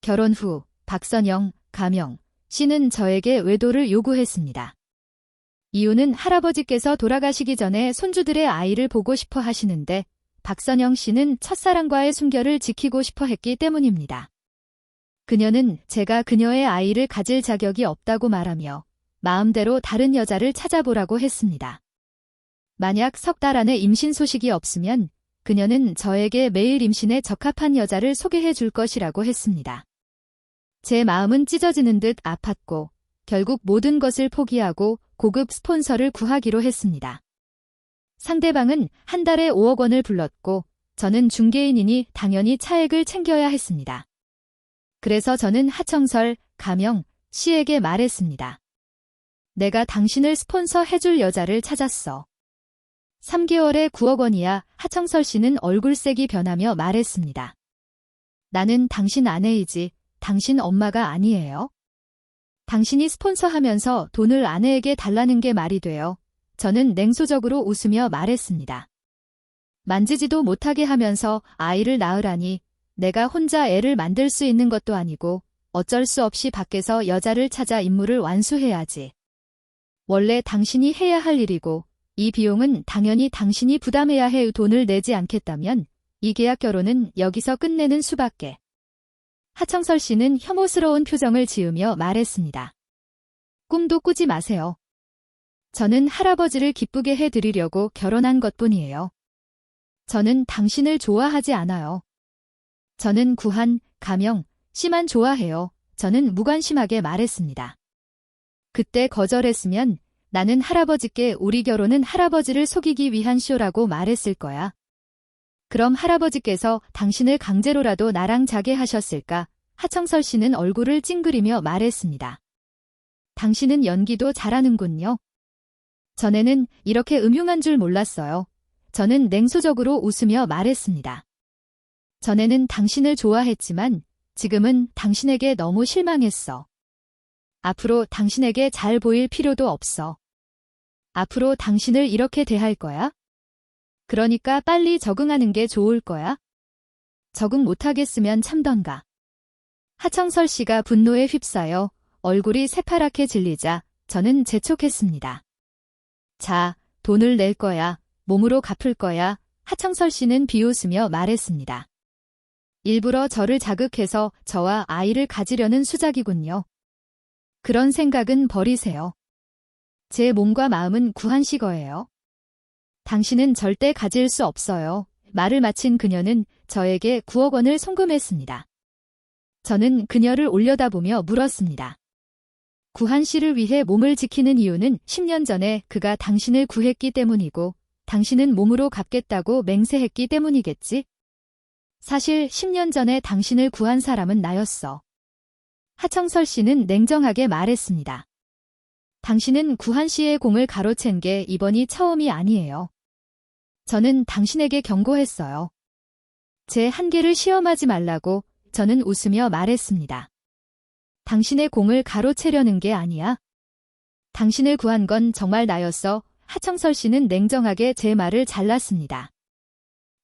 결혼 후 박선영, 가명 씨는 저에게 외도를 요구했습니다. 이유는 할아버지께서 돌아가시기 전에 손주들의 아이를 보고 싶어 하시는데 박선영 씨는 첫사랑과의 순결을 지키고 싶어 했기 때문입니다. 그녀는 제가 그녀의 아이를 가질 자격이 없다고 말하며 마음대로 다른 여자를 찾아보라고 했습니다. 만약 석 달 안에 임신 소식이 없으면 그녀는 저에게 매일 임신에 적합한 여자를 소개해 줄 것이라고 했습니다. 제 마음은 찢어지는 듯 아팠고 결국 모든 것을 포기하고 고급 스폰서를 구하기로 했습니다. 상대방은 한 달에 5억 원을 불렀고 저는 중개인이니 당연히 차액을 챙겨야 했습니다. 그래서 저는 하청설, 가명 씨에게 말했습니다. 내가 당신을 스폰서 해줄 여자를 찾았어. 3개월에 9억 원이야. 하청설 씨는 얼굴색이 변하며 말했습니다. 나는 당신 아내이지 당신 엄마가 아니에요. 당신이 스폰서하면서 돈을 아내에게 달라는 게 말이 돼요. 저는 냉소적으로 웃으며 말했습니다. 만지지도 못하게 하면서 아이를 낳으라니 내가 혼자 애를 만들 수 있는 것도 아니고 어쩔 수 없이 밖에서 여자를 찾아 임무를 완수해야지. 원래 당신이 해야 할 일이고 이 비용은 당연히 당신이 부담해야 해. 돈을 내지 않겠다면 이 계약 결혼은 여기서 끝내는 수밖에. 하청설 씨는 혐오스러운 표정을 지으며 말했습니다. 꿈도 꾸지 마세요. 저는 할아버지를 기쁘게 해드리려고 결혼한 것뿐이에요. 저는 당신을 좋아하지 않아요. 저는 구한, 가명, 씨만 좋아해요. 저는 무관심하게 말했습니다. 그때 거절했으면 나는 할아버지께 우리 결혼은 할아버지를 속이기 위한 쇼라고 말했을 거야. 그럼 할아버지께서 당신을 강제로라도 나랑 자게 하셨을까? 하청설 씨는 얼굴을 찡그리며 말했습니다. 당신은 연기도 잘하는군요. 전에는 이렇게 음흉한 줄 몰랐어요. 저는 냉소적으로 웃으며 말했습니다. 전에는 당신을 좋아했지만 지금은 당신에게 너무 실망했어. 앞으로 당신에게 잘 보일 필요도 없어. 앞으로 당신을 이렇게 대할 거야? 그러니까 빨리 적응하는 게 좋을 거야? 적응 못하겠으면 참던가. 하청설 씨가 분노에 휩싸여 얼굴이 새파랗게 질리자 저는 재촉했습니다. 자, 돈을 낼 거야. 몸으로 갚을 거야. 하청설 씨는 비웃으며 말했습니다. 일부러 저를 자극해서 저와 아이를 가지려는 수작이군요. 그런 생각은 버리세요. 제 몸과 마음은 구한 씨 거예요. 당신은 절대 가질 수 없어요. 말을 마친 그녀는 저에게 9억 원을 송금했습니다. 저는 그녀를 올려다보며 물었습니다. 구한 씨를 위해 몸을 지키는 이유는 10년 전에 그가 당신을 구했기 때문이고 당신은 몸으로 갚겠다고 맹세했기 때문이겠지? 사실 10년 전에 당신을 구한 사람은 나였어. 하청설 씨는 냉정하게 말했습니다. 당신은 구한 씨의 공을 가로챈 게 이번이 처음이 아니에요. 저는 당신에게 경고했어요. 제 한계를 시험하지 말라고 저는 웃으며 말했습니다. 당신의 공을 가로채려는 게 아니야. 당신을 구한 건 정말 나였어. 하청설 씨는 냉정하게 제 말을 잘랐습니다.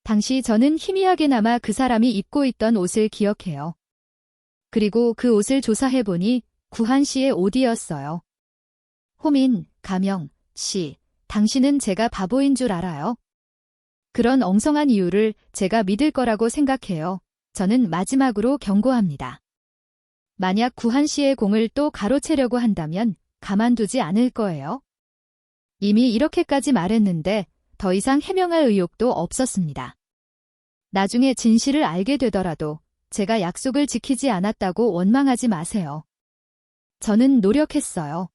당시 저는 희미하게나마 그 사람이 입고 있던 옷을 기억해요. 그리고 그 옷을 조사해보니 구한 씨의 옷이었어요. 호민, 가명, 씨, 당신은 제가 바보인 줄 알아요? 그런 엉성한 이유를 제가 믿을 거라고 생각해요. 저는 마지막으로 경고합니다. 만약 구한 씨의 공을 또 가로채려고 한다면 가만두지 않을 거예요. 이미 이렇게까지 말했는데 더 이상 해명할 의욕도 없었습니다. 나중에 진실을 알게 되더라도 제가 약속을 지키지 않았다고 원망하지 마세요. 저는 노력했어요.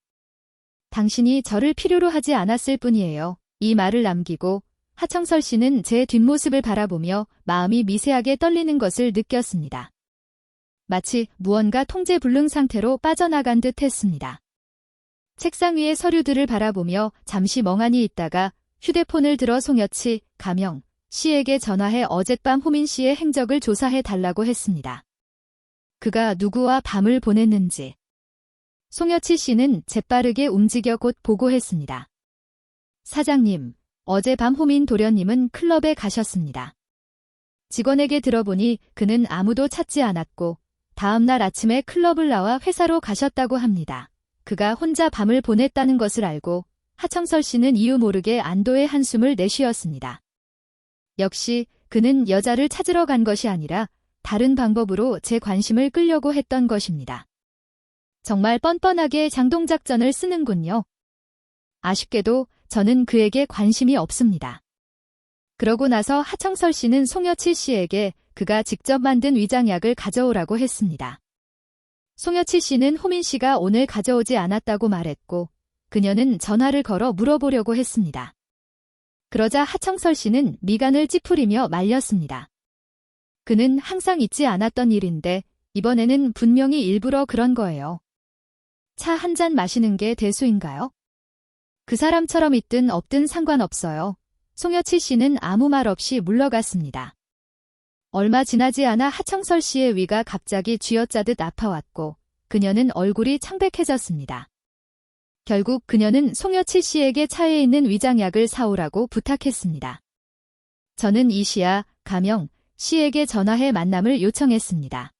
당신이 저를 필요로 하지 않았을 뿐이에요. 이 말을 남기고 하청설 씨는 제 뒷모습을 바라보며 마음이 미세하게 떨리는 것을 느꼈습니다. 마치 무언가 통제불능 상태로 빠져나간 듯 했습니다. 책상 위의 서류들을 바라보며 잠시 멍하니 있다가 휴대폰을 들어 송여치, 가명, 씨에게 전화해 어젯밤 호민 씨의 행적을 조사해 달라고 했습니다. 그가 누구와 밤을 보냈는지. 송여치 씨는 재빠르게 움직여 곧 보고했습니다. 사장님, 어젯밤 호민 도련님은 클럽에 가셨습니다. 직원에게 들어보니 그는 아무도 찾지 않았고 다음 날 아침에 클럽을 나와 회사로 가셨다고 합니다. 그가 혼자 밤을 보냈다는 것을 알고 하청설 씨는 이유 모르게 안도의 한숨을 내쉬었습니다. 역시 그는 여자를 찾으러 간 것이 아니라 다른 방법으로 제 관심을 끌려고 했던 것입니다. 정말 뻔뻔하게 장동작전을 쓰는군요. 아쉽게도 저는 그에게 관심이 없습니다. 그러고 나서 하청설 씨는 송여칠 씨에게 그가 직접 만든 위장약을 가져오라고 했습니다. 송여칠 씨는 호민 씨가 오늘 가져오지 않았다고 말했고 그녀는 전화를 걸어 물어보려고 했습니다. 그러자 하청설 씨는 미간을 찌푸리며 말렸습니다. 그는 항상 잊지 않았던 일인데 이번에는 분명히 일부러 그런 거예요. 차 한 잔 마시는 게 대수인가요? 그 사람처럼 있든 없든 상관없어요. 송여칠 씨는 아무 말 없이 물러갔습니다. 얼마 지나지 않아 하청설 씨의 위가 갑자기 쥐어짜듯 아파왔고 그녀는 얼굴이 창백해졌습니다. 결국 그녀는 송여칠 씨에게 차에 있는 위장약을 사오라고 부탁했습니다. 저는 이시아, 가명, 씨에게 전화해 만남을 요청했습니다.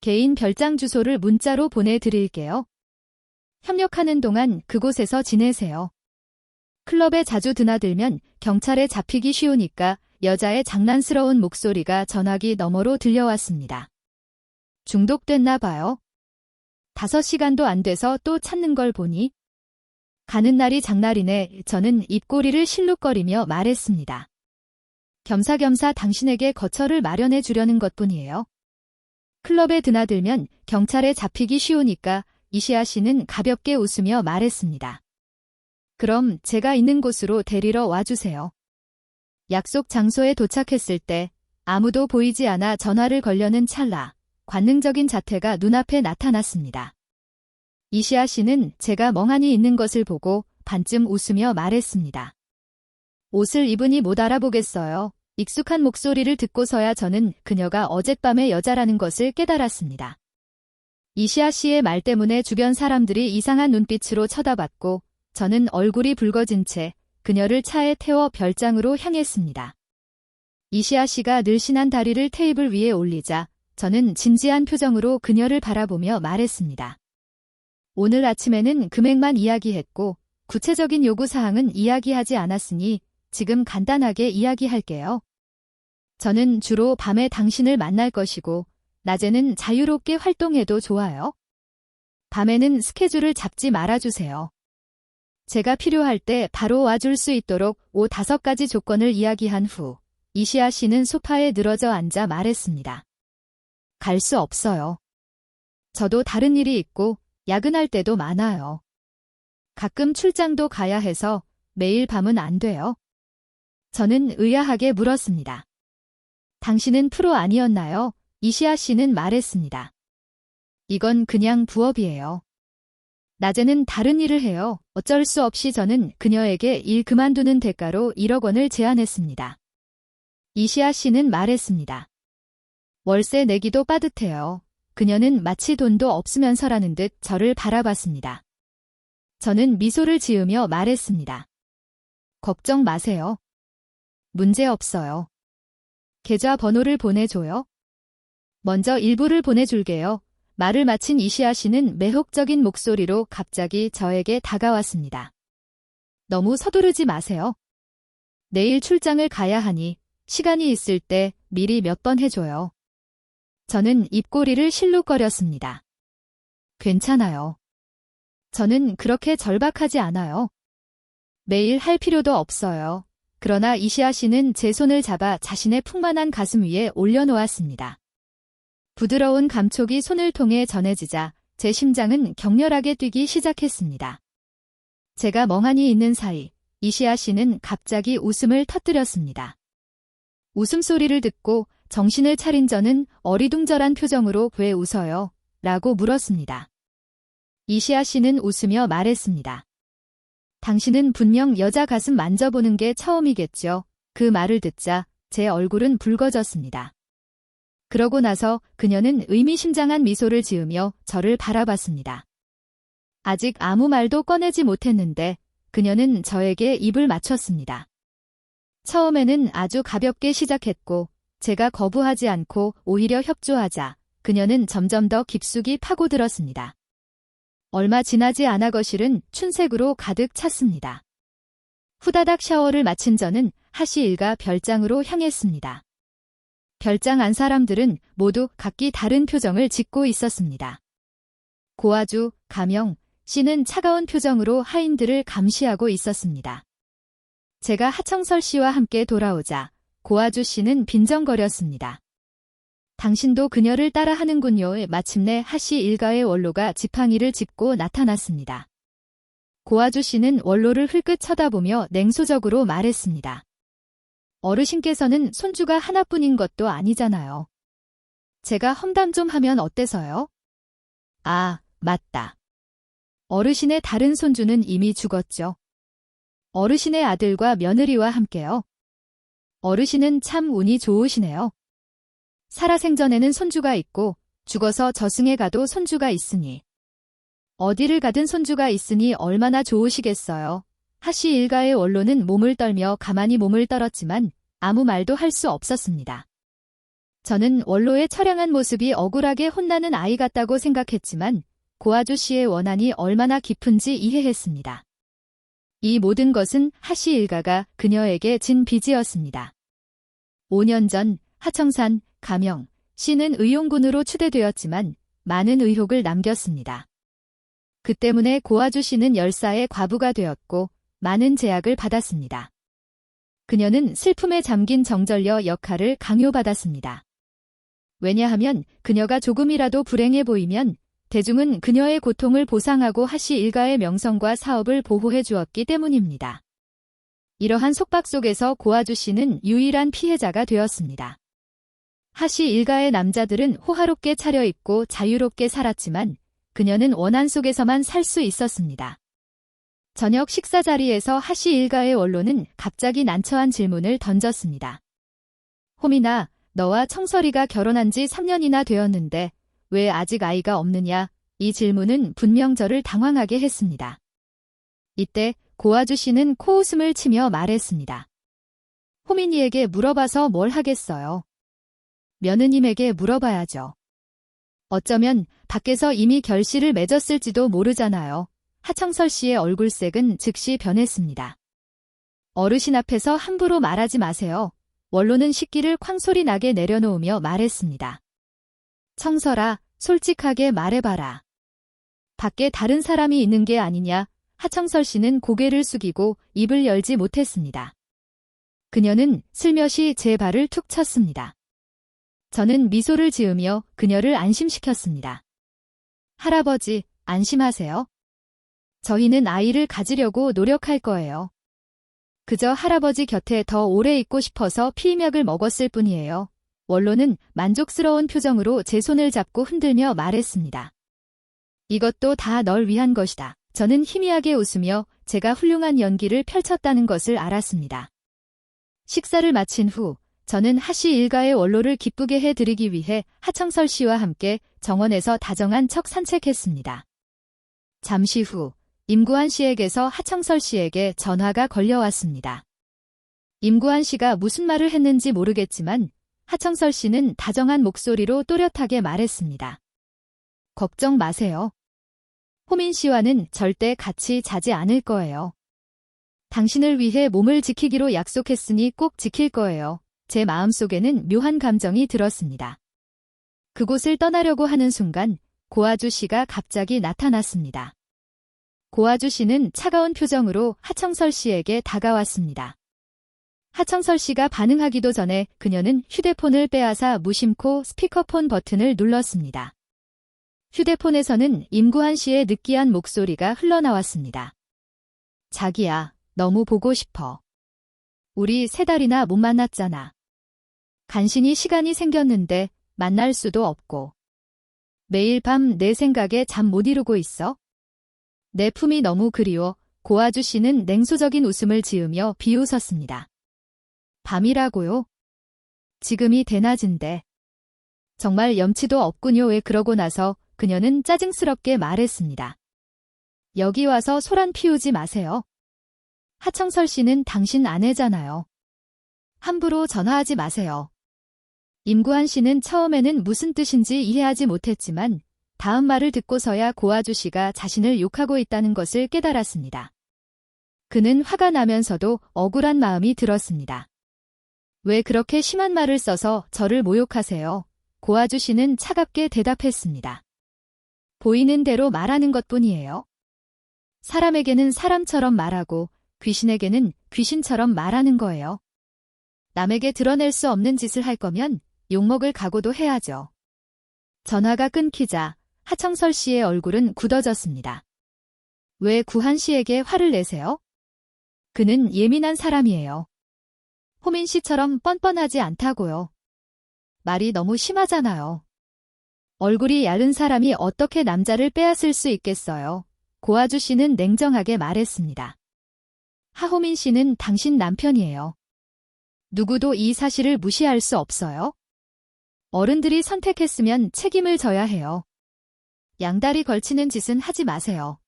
개인 별장 주소를 문자로 보내드릴게요. 협력하는 동안 그곳에서 지내세요. 클럽에 자주 드나들면 경찰에 잡히기 쉬우니까 여자의 장난스러운 목소리가 전화기 너머로 들려왔습니다. 중독됐나 봐요. 5시간도 안 돼서 또 찾는 걸 보니 가는 날이 장날이네. 저는 입꼬리를 실룩거리며 말했습니다. 겸사겸사 당신에게 거처를 마련해 주려는 것뿐이에요. 클럽에 드나들면 경찰에 잡히기 쉬우니까 이시아 씨는 가볍게 웃으며 말했습니다. 그럼 제가 있는 곳으로 데리러 와주세요. 약속 장소에 도착했을 때 아무도 보이지 않아 전화를 걸려는 찰나 관능적인 자태가 눈앞에 나타났습니다. 이시아 씨는 제가 멍하니 있는 것을 보고 반쯤 웃으며 말했습니다. 옷을 입으니 못 알아보겠어요. 익숙한 목소리를 듣고서야 저는 그녀가 어젯밤의 여자라는 것을 깨달았습니다. 이시아 씨의 말 때문에 주변 사람들이 이상한 눈빛으로 쳐다봤고 저는 얼굴이 붉어진 채 그녀를 차에 태워 별장으로 향했습니다. 이시아 씨가 늘씬한 다리를 테이블 위에 올리자 저는 진지한 표정으로 그녀를 바라보며 말했습니다. 오늘 아침에는 금액만 이야기했고 구체적인 요구사항은 이야기하지 않았으니 지금 간단하게 이야기할게요. 저는 주로 밤에 당신을 만날 것이고 낮에는 자유롭게 활동해도 좋아요. 밤에는 스케줄을 잡지 말아주세요. 제가 필요할 때 바로 와줄 수 있도록 5-5가지 조건을 이야기한 후 이시아 씨는 소파에 늘어져 앉아 말했습니다. 갈 수 없어요. 저도 다른 일이 있고 야근할 때도 많아요. 가끔 출장도 가야 해서 매일 밤은 안 돼요. 저는 의아하게 물었습니다. 당신은 프로 아니었나요? 이시아 씨는 말했습니다. 이건 그냥 부업이에요. 낮에는 다른 일을 해요. 어쩔 수 없이 저는 그녀에게 일 그만두는 대가로 1억 원을 제안했습니다. 이시아 씨는 말했습니다. 월세 내기도 빠듯해요. 그녀는 마치 돈도 없으면서라는 듯 저를 바라봤습니다. 저는 미소를 지으며 말했습니다. 걱정 마세요. 문제 없어요. 계좌 번호를 보내줘요. 먼저 일부를 보내줄게요. 말을 마친 이시아 씨는 매혹적인 목소리로 갑자기 저에게 다가왔습니다. 너무 서두르지 마세요. 내일 출장을 가야 하니 시간이 있을 때 미리 몇 번 해줘요. 저는 입꼬리를 실룩거렸습니다. 괜찮아요. 저는 그렇게 절박하지 않아요. 매일 할 필요도 없어요. 그러나 이시아 씨는 제 손을 잡아 자신의 풍만한 가슴 위에 올려놓았습니다. 부드러운 감촉이 손을 통해 전해지자 제 심장은 격렬하게 뛰기 시작했습니다. 제가 멍하니 있는 사이 이시아 씨는 갑자기 웃음을 터뜨렸습니다. 웃음소리를 듣고 정신을 차린 저는 어리둥절한 표정으로 왜 웃어요? 라고 물었습니다. 이시아 씨는 웃으며 말했습니다. 당신은 분명 여자 가슴 만져보는 게 처음이겠죠. 그 말을 듣자 제 얼굴은 붉어졌습니다. 그러고 나서 그녀는 의미심장한 미소를 지으며 저를 바라봤습니다. 아직 아무 말도 꺼내지 못했는데 그녀는 저에게 입을 맞췄습니다. 처음에는 아주 가볍게 시작했고 제가 거부하지 않고 오히려 협조하자 그녀는 점점 더 깊숙이 파고들었습니다. 얼마 지나지 않아 거실은 춘색으로 가득 찼습니다. 후다닥 샤워를 마친 저는 하씨 일가 별장으로 향했습니다. 별장 안 사람들은 모두 각기 다른 표정을 짓고 있었습니다. 고아주, 가명, 씨는 차가운 표정으로 하인들을 감시하고 있었습니다. 제가 하청설 씨와 함께 돌아오자 고아주 씨는 빈정거렸습니다. 당신도 그녀를 따라 하는군요. 마침내 하씨 일가의 원로가 지팡이를 짚고 나타났습니다. 고아주 씨는 원로를 흘끗 쳐다보며 냉소적으로 말했습니다. 어르신께서는 손주가 하나뿐인 것도 아니잖아요. 제가 험담 좀 하면 어때서요? 아, 맞다. 어르신의 다른 손주는 이미 죽었죠. 어르신의 아들과 며느리와 함께요. 어르신은 참 운이 좋으시네요. 살아생전에는 손주가 있고 죽어서 저승에 가도 손주가 있으니 어디를 가든 손주가 있으니 얼마나 좋으시겠어요. 하씨 일가의 원로는 몸을 떨며 가만히 몸을 떨었지만 아무 말도 할 수 없었습니다. 저는 원로의 처량한 모습이 억울하게 혼나는 아이 같다고 생각했지만 고아주 씨의 원한이 얼마나 깊은지 이해했습니다. 이 모든 것은 하씨 일가가 그녀에게 진 빚이었습니다. 5년 전 하청산, 가명, 씨는 의용군으로 추대되었지만 많은 의혹을 남겼습니다. 그 때문에 고아주 씨는 열사의 과부가 되었고 많은 제약을 받았습니다. 그녀는 슬픔에 잠긴 정절녀 역할을 강요받았습니다. 왜냐하면 그녀가 조금이라도 불행해 보이면 대중은 그녀의 고통을 보상하고 하씨 일가의 명성과 사업을 보호해 주었기 때문입니다. 이러한 속박 속에서 고아주 씨는 유일한 피해자가 되었습니다. 하씨 일가의 남자들은 호화롭게 차려입고 자유롭게 살았지만 그녀는 원한 속에서만 살 수 있었습니다. 저녁 식사 자리에서 하씨 일가의 원로는 갑자기 난처한 질문을 던졌습니다. 호민아, 너와 청설이가 결혼한 지 3년이나 되었는데 왜 아직 아이가 없느냐? 이 질문은 분명 저를 당황하게 했습니다. 이때 고아주 씨는 코웃음을 치며 말했습니다. 호민이에게 물어봐서 뭘 하겠어요? 며느님에게 물어봐야죠. 어쩌면 밖에서 이미 결실을 맺었을지도 모르잖아요. 하청설 씨의 얼굴색은 즉시 변했습니다. 어르신 앞에서 함부로 말하지 마세요. 원로는 식기를 쾅소리 나게 내려놓으며 말했습니다. 청설아, 솔직하게 말해봐라. 밖에 다른 사람이 있는 게 아니냐? 하청설 씨는 고개를 숙이고 입을 열지 못했습니다. 그녀는 슬며시 제 발을 툭 쳤습니다. 저는 미소를 지으며 그녀를 안심시켰습니다. 할아버지, 안심하세요. 저희는 아이를 가지려고 노력할 거예요. 그저 할아버지 곁에 더 오래 있고 싶어서 피임약을 먹었을 뿐이에요. 원로는 만족스러운 표정으로 제 손을 잡고 흔들며 말했습니다. 이것도 다 널 위한 것이다. 저는 희미하게 웃으며 제가 훌륭한 연기를 펼쳤다는 것을 알았습니다. 식사를 마친 후 저는 하씨 일가의 원로를 기쁘게 해드리기 위해 하청설 씨와 함께 정원에서 다정한 척 산책했습니다. 잠시 후 임구한 씨에게서 하청설 씨에게 전화가 걸려왔습니다. 임구한 씨가 무슨 말을 했는지 모르겠지만 하청설 씨는 다정한 목소리로 또렷하게 말했습니다. 걱정 마세요. 호민 씨와는 절대 같이 자지 않을 거예요. 당신을 위해 몸을 지키기로 약속했으니 꼭 지킬 거예요. 제 마음속에는 묘한 감정이 들었습니다. 그곳을 떠나려고 하는 순간 고아주 씨가 갑자기 나타났습니다. 고아주 씨는 차가운 표정으로 하청설 씨에게 다가왔습니다. 하청설 씨가 반응하기도 전에 그녀는 휴대폰을 빼앗아 무심코 스피커폰 버튼을 눌렀습니다. 휴대폰에서는 임구한 씨의 느끼한 목소리가 흘러나왔습니다. 자기야, 너무 보고 싶어. 우리 3달이나 못 만났잖아. 간신히 시간이 생겼는데 만날 수도 없고. 매일 밤 내 생각에 잠 못 이루고 있어? 내 품이 너무 그리워. 고아주 씨는 냉소적인 웃음을 지으며 비웃었습니다. 밤이라고요? 지금이 대낮인데. 정말 염치도 없군요. 왜 그러고 나서 그녀는 짜증스럽게 말했습니다. 여기 와서 소란 피우지 마세요. 하청설 씨는 당신 아내잖아요. 함부로 전화하지 마세요. 임구한 씨는 처음에는 무슨 뜻인지 이해하지 못했지만 다음 말을 듣고서야 고아주 씨가 자신을 욕하고 있다는 것을 깨달았습니다. 그는 화가 나면서도 억울한 마음이 들었습니다. 왜 그렇게 심한 말을 써서 저를 모욕하세요? 고아주 씨는 차갑게 대답했습니다. 보이는 대로 말하는 것뿐이에요. 사람에게는 사람처럼 말하고 귀신에게는 귀신처럼 말하는 거예요. 남에게 드러낼 수 없는 짓을 할 거면 욕먹을 각오도 해야죠. 전화가 끊기자 하청설 씨의 얼굴은 굳어졌습니다. 왜 구한 씨에게 화를 내세요? 그는 예민한 사람이에요. 호민 씨처럼 뻔뻔하지 않다고요. 말이 너무 심하잖아요. 얼굴이 얇은 사람이 어떻게 남자를 빼앗을 수 있겠어요? 고아주 씨는 냉정하게 말했습니다. 하호민 씨는 당신 남편이에요. 누구도 이 사실을 무시할 수 없어요. 어른들이 선택했으면 책임을 져야 해요. 양다리 걸치는 짓은 하지 마세요.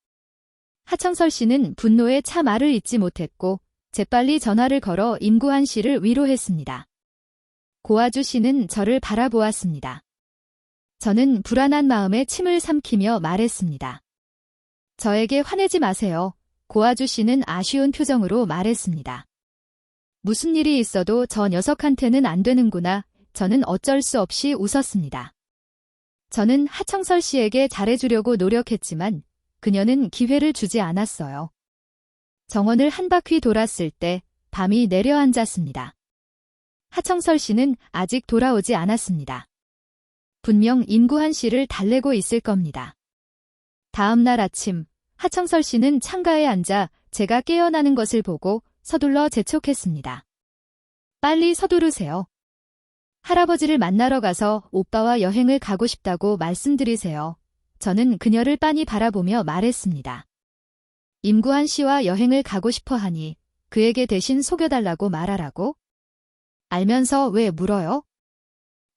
하청설 씨는 분노에 차 말을 잇지 못했고 재빨리 전화를 걸어 임구한 씨를 위로했습니다. 고아주 씨는 저를 바라보았습니다. 저는 불안한 마음에 침을 삼키며 말했습니다. 저에게 화내지 마세요. 고아주 씨는 아쉬운 표정으로 말했습니다. 무슨 일이 있어도 저 녀석한테는 안 되는구나. 저는 어쩔 수 없이 웃었습니다. 저는 하청설 씨에게 잘해주려고 노력했지만 그녀는 기회를 주지 않았어요. 정원을 한 바퀴 돌았을 때 밤이 내려앉았습니다. 하청설 씨는 아직 돌아오지 않았습니다. 분명 임구한 씨를 달래고 있을 겁니다. 다음 날 아침 하청설 씨는 창가에 앉아 제가 깨어나는 것을 보고 서둘러 재촉했습니다. 빨리 서두르세요. 할아버지를 만나러 가서 오빠와 여행을 가고 싶다고 말씀드리세요. 저는 그녀를 빤히 바라보며 말했습니다. 임구한 씨와 여행을 가고 싶어 하니 그에게 대신 속여달라고 말하라고? 알면서 왜 물어요?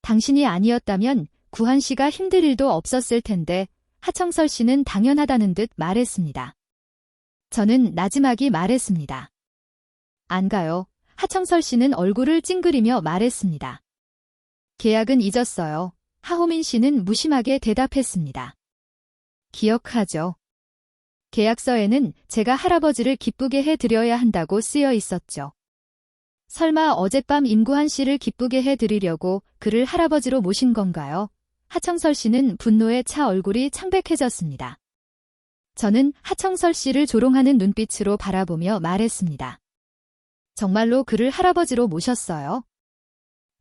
당신이 아니었다면 구한 씨가 힘들 일도 없었을 텐데 하청설 씨는 당연하다는 듯 말했습니다. 저는 나지막이 말했습니다. 안 가요. 하청설 씨는 얼굴을 찡그리며 말했습니다. 계약은 잊었어요. 하호민 씨는 무심하게 대답했습니다. 기억하죠. 계약서에는 제가 할아버지를 기쁘게 해드려야 한다고 쓰여 있었죠. 설마 어젯밤 임구한 씨를 기쁘게 해드리려고 그를 할아버지로 모신 건가요? 하청설 씨는 분노에 차 얼굴이 창백해졌습니다. 저는 하청설 씨를 조롱하는 눈빛으로 바라보며 말했습니다. 정말로 그를 할아버지로 모셨어요?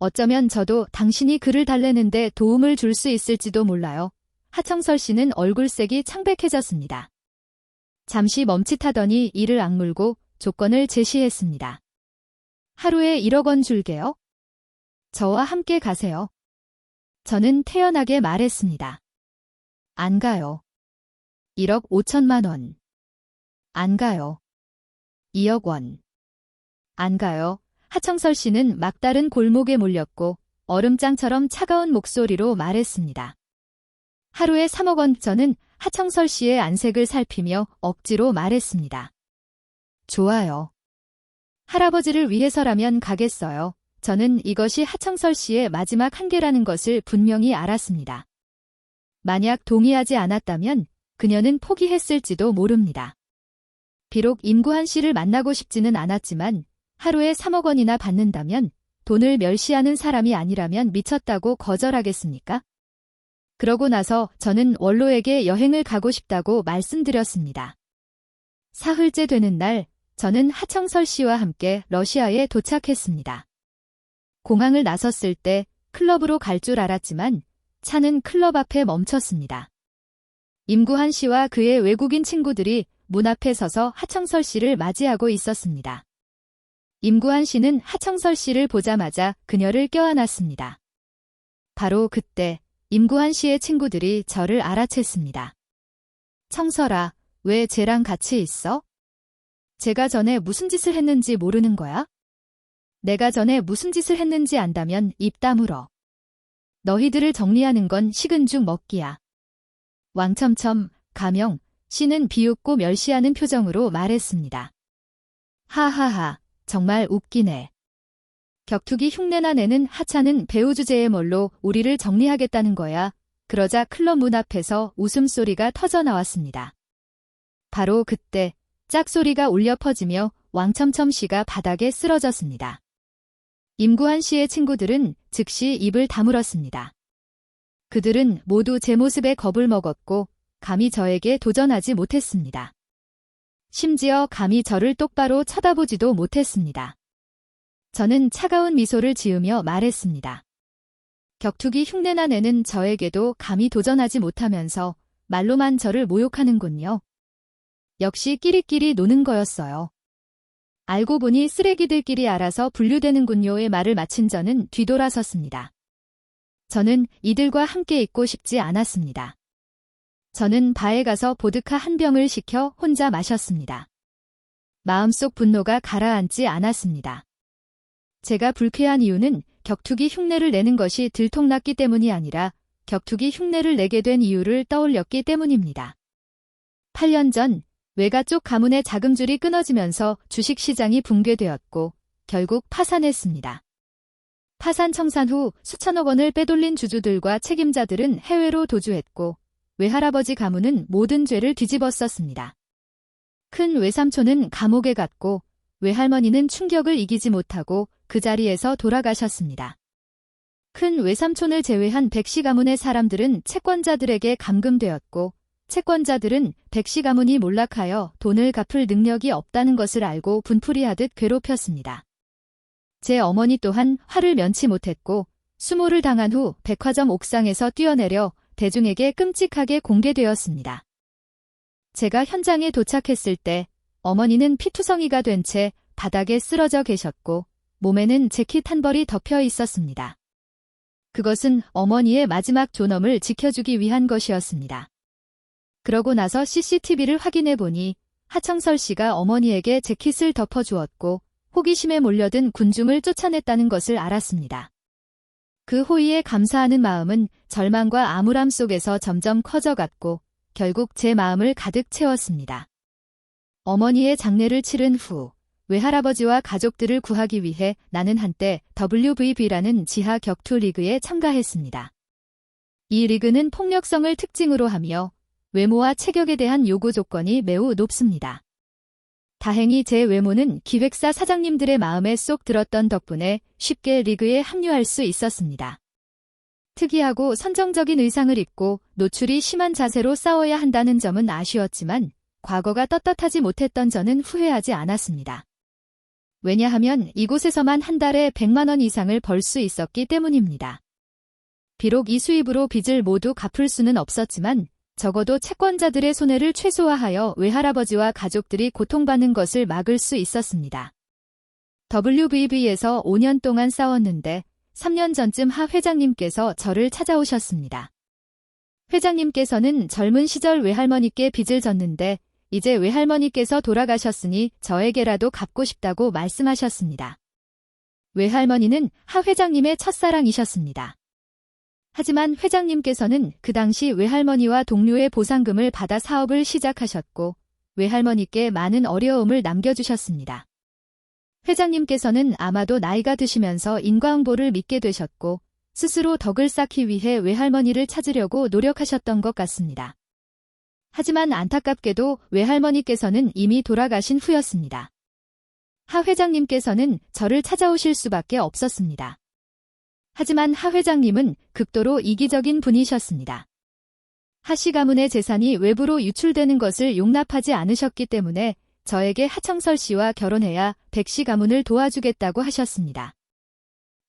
어쩌면 저도 당신이 그를 달래는데 도움을 줄 수 있을지도 몰라요. 하청설 씨는 얼굴색이 창백해졌습니다. 잠시 멈칫하더니 이를 악물고 조건을 제시했습니다. 하루에 1억 원 줄게요. 저와 함께 가세요. 저는 태연하게 말했습니다. 안 가요. 1억 5천만 원. 안 가요. 2억 원. 안 가요. 하청설 씨는 막다른 골목에 몰렸고 얼음장처럼 차가운 목소리로 말했습니다. 하루에 3억 원. 저는 하청설 씨의 안색을 살피며 억지로 말했습니다. 좋아요. 할아버지를 위해서라면 가겠어요. 저는 이것이 하청설 씨의 마지막 한계라는 것을 분명히 알았습니다. 만약 동의하지 않았다면 그녀는 포기했을지도 모릅니다. 비록 임구한 씨를 만나고 싶지는 않았지만 하루에 3억 원이나 받는다면 돈을 멸시하는 사람이 아니라면 미쳤다고 거절하겠습니까? 그러고 나서 저는 원로에게 여행을 가고 싶다고 말씀드렸습니다. 사흘째 되는 날 저는 하청설 씨와 함께 러시아에 도착했습니다. 공항을 나섰을 때 클럽으로 갈 줄 알았지만 차는 클럽 앞에 멈췄습니다. 임구한 씨와 그의 외국인 친구들이 문 앞에 서서 하청설 씨를 맞이하고 있었습니다. 임구한 씨는 하청설 씨를 보자마자 그녀를 껴안았습니다. 바로 그때 임구한 씨의 친구들이 저를 알아챘습니다. 청설아, 왜 쟤랑 같이 있어? 제가 전에 무슨 짓을 했는지 모르는 거야? 내가 전에 무슨 짓을 했는지 안다면 입 다물어. 너희들을 정리하는 건 식은 죽 먹기야. 왕첨첨, 가명, 씨는 비웃고 멸시하는 표정으로 말했습니다. 하하하, 정말 웃기네. 격투기 흉내나 내는 하차는 배우 주제의 뭘로 우리를 정리하겠다는 거야. 그러자 클럽 문 앞에서 웃음소리가 터져 나왔습니다. 바로 그때 짝소리가 울려 퍼지며 왕첨첨 씨가 바닥에 쓰러졌습니다. 임구한 씨의 친구들은 즉시 입을 다물었습니다. 그들은 모두 제 모습에 겁을 먹었고 감히 저에게 도전하지 못했습니다. 심지어 감히 저를 똑바로 쳐다보지도 못했습니다. 저는 차가운 미소를 지으며 말했습니다. 격투기 흉내나 내는 저에게도 감히 도전하지 못하면서 말로만 저를 모욕하는군요. 역시 끼리끼리 노는 거였어요. 알고 보니 쓰레기들끼리 알아서 분류되는군요의 말을 마친 저는 뒤돌아섰습니다. 저는 이들과 함께 있고 싶지 않았습니다. 저는 바에 가서 보드카 한 병을 시켜 혼자 마셨습니다. 마음속 분노가 가라앉지 않았습니다. 제가 불쾌한 이유는 격투기 흉내를 내는 것이 들통났기 때문이 아니라 격투기 흉내를 내게 된 이유를 떠올렸기 때문입니다. 8년 전 외가 쪽 가문의 자금줄이 끊어지면서 주식시장이 붕괴되었고 결국 파산했습니다. 파산 청산 후 수천억 원을 빼돌린 주주들과 책임자들은 해외로 도주했고 외할아버지 가문은 모든 죄를 뒤집었었습니다. 큰 외삼촌은 감옥에 갔고 외할머니는 충격을 이기지 못하고 그 자리에서 돌아가셨습니다. 큰 외삼촌을 제외한 백씨 가문의 사람들은 채권자들에게 감금되었고 채권자들은 백씨 가문이 몰락하여 돈을 갚을 능력이 없다는 것을 알고 분풀이하듯 괴롭혔습니다. 제 어머니 또한 화를 면치 못했고 수모를 당한 후 백화점 옥상에서 뛰어내려 대중에게 끔찍하게 공개되었습니다. 제가 현장에 도착했을 때 어머니는 피투성이가 된 채 바닥에 쓰러져 계셨고 몸에는 재킷 한 벌이 덮여 있었습니다. 그것은 어머니의 마지막 존엄을 지켜주기 위한 것이었습니다. 그러고 나서 CCTV를 확인해 보니 하청설 씨가 어머니에게 재킷을 덮어주었고 호기심에 몰려든 군중을 쫓아냈다는 것을 알았습니다. 그 호의에 감사하는 마음은 절망과 암울함 속에서 점점 커져갔고 결국 제 마음을 가득 채웠습니다. 어머니의 장례를 치른 후 외할아버지와 가족들을 구하기 위해 나는 한때 WVB라는 지하 격투 리그에 참가했습니다. 이 리그는 폭력성을 특징으로 하며 외모와 체격에 대한 요구 조건이 매우 높습니다. 다행히 제 외모는 기획사 사장님들의 마음에 쏙 들었던 덕분에 쉽게 리그에 합류할 수 있었습니다. 특이하고 선정적인 의상을 입고 노출이 심한 자세로 싸워야 한다는 점은 아쉬웠지만 과거가 떳떳하지 못했던 저는 후회하지 않았습니다. 왜냐하면 이곳에서만 한 달에 100만 원 이상을 벌 수 있었기 때문입니다. 비록 이 수입으로 빚을 모두 갚을 수는 없었지만 적어도 채권자들의 손해를 최소화하여 외할아버지와 가족들이 고통받는 것을 막을 수 있었습니다. WVB에서 5년 동안 싸웠는데 3년 전쯤 하 회장님께서 저를 찾아오셨습니다. 회장님께서는 젊은 시절 외할머니께 빚을 졌는데 이제 외할머니께서 돌아가셨으니 저에게라도 갚고 싶다고 말씀하셨습니다. 외할머니는 하 회장님의 첫사랑이셨습니다. 하지만 회장님께서는 그 당시 외할머니와 동료의 보상금을 받아 사업을 시작하셨고 외할머니께 많은 어려움을 남겨주셨습니다. 회장님께서는 아마도 나이가 드시면서 인과응보를 믿게 되셨고 스스로 덕을 쌓기 위해 외할머니를 찾으려고 노력하셨던 것 같습니다. 하지만 안타깝게도 외할머니께서는 이미 돌아가신 후였습니다. 하 회장님께서는 저를 찾아오실 수밖에 없었습니다. 하지만 하 회장님은 극도로 이기적인 분이셨습니다. 하 씨 가문의 재산이 외부로 유출되는 것을 용납하지 않으셨기 때문에 저에게 하청설 씨와 결혼해야 백 씨 가문을 도와주겠다고 하셨습니다.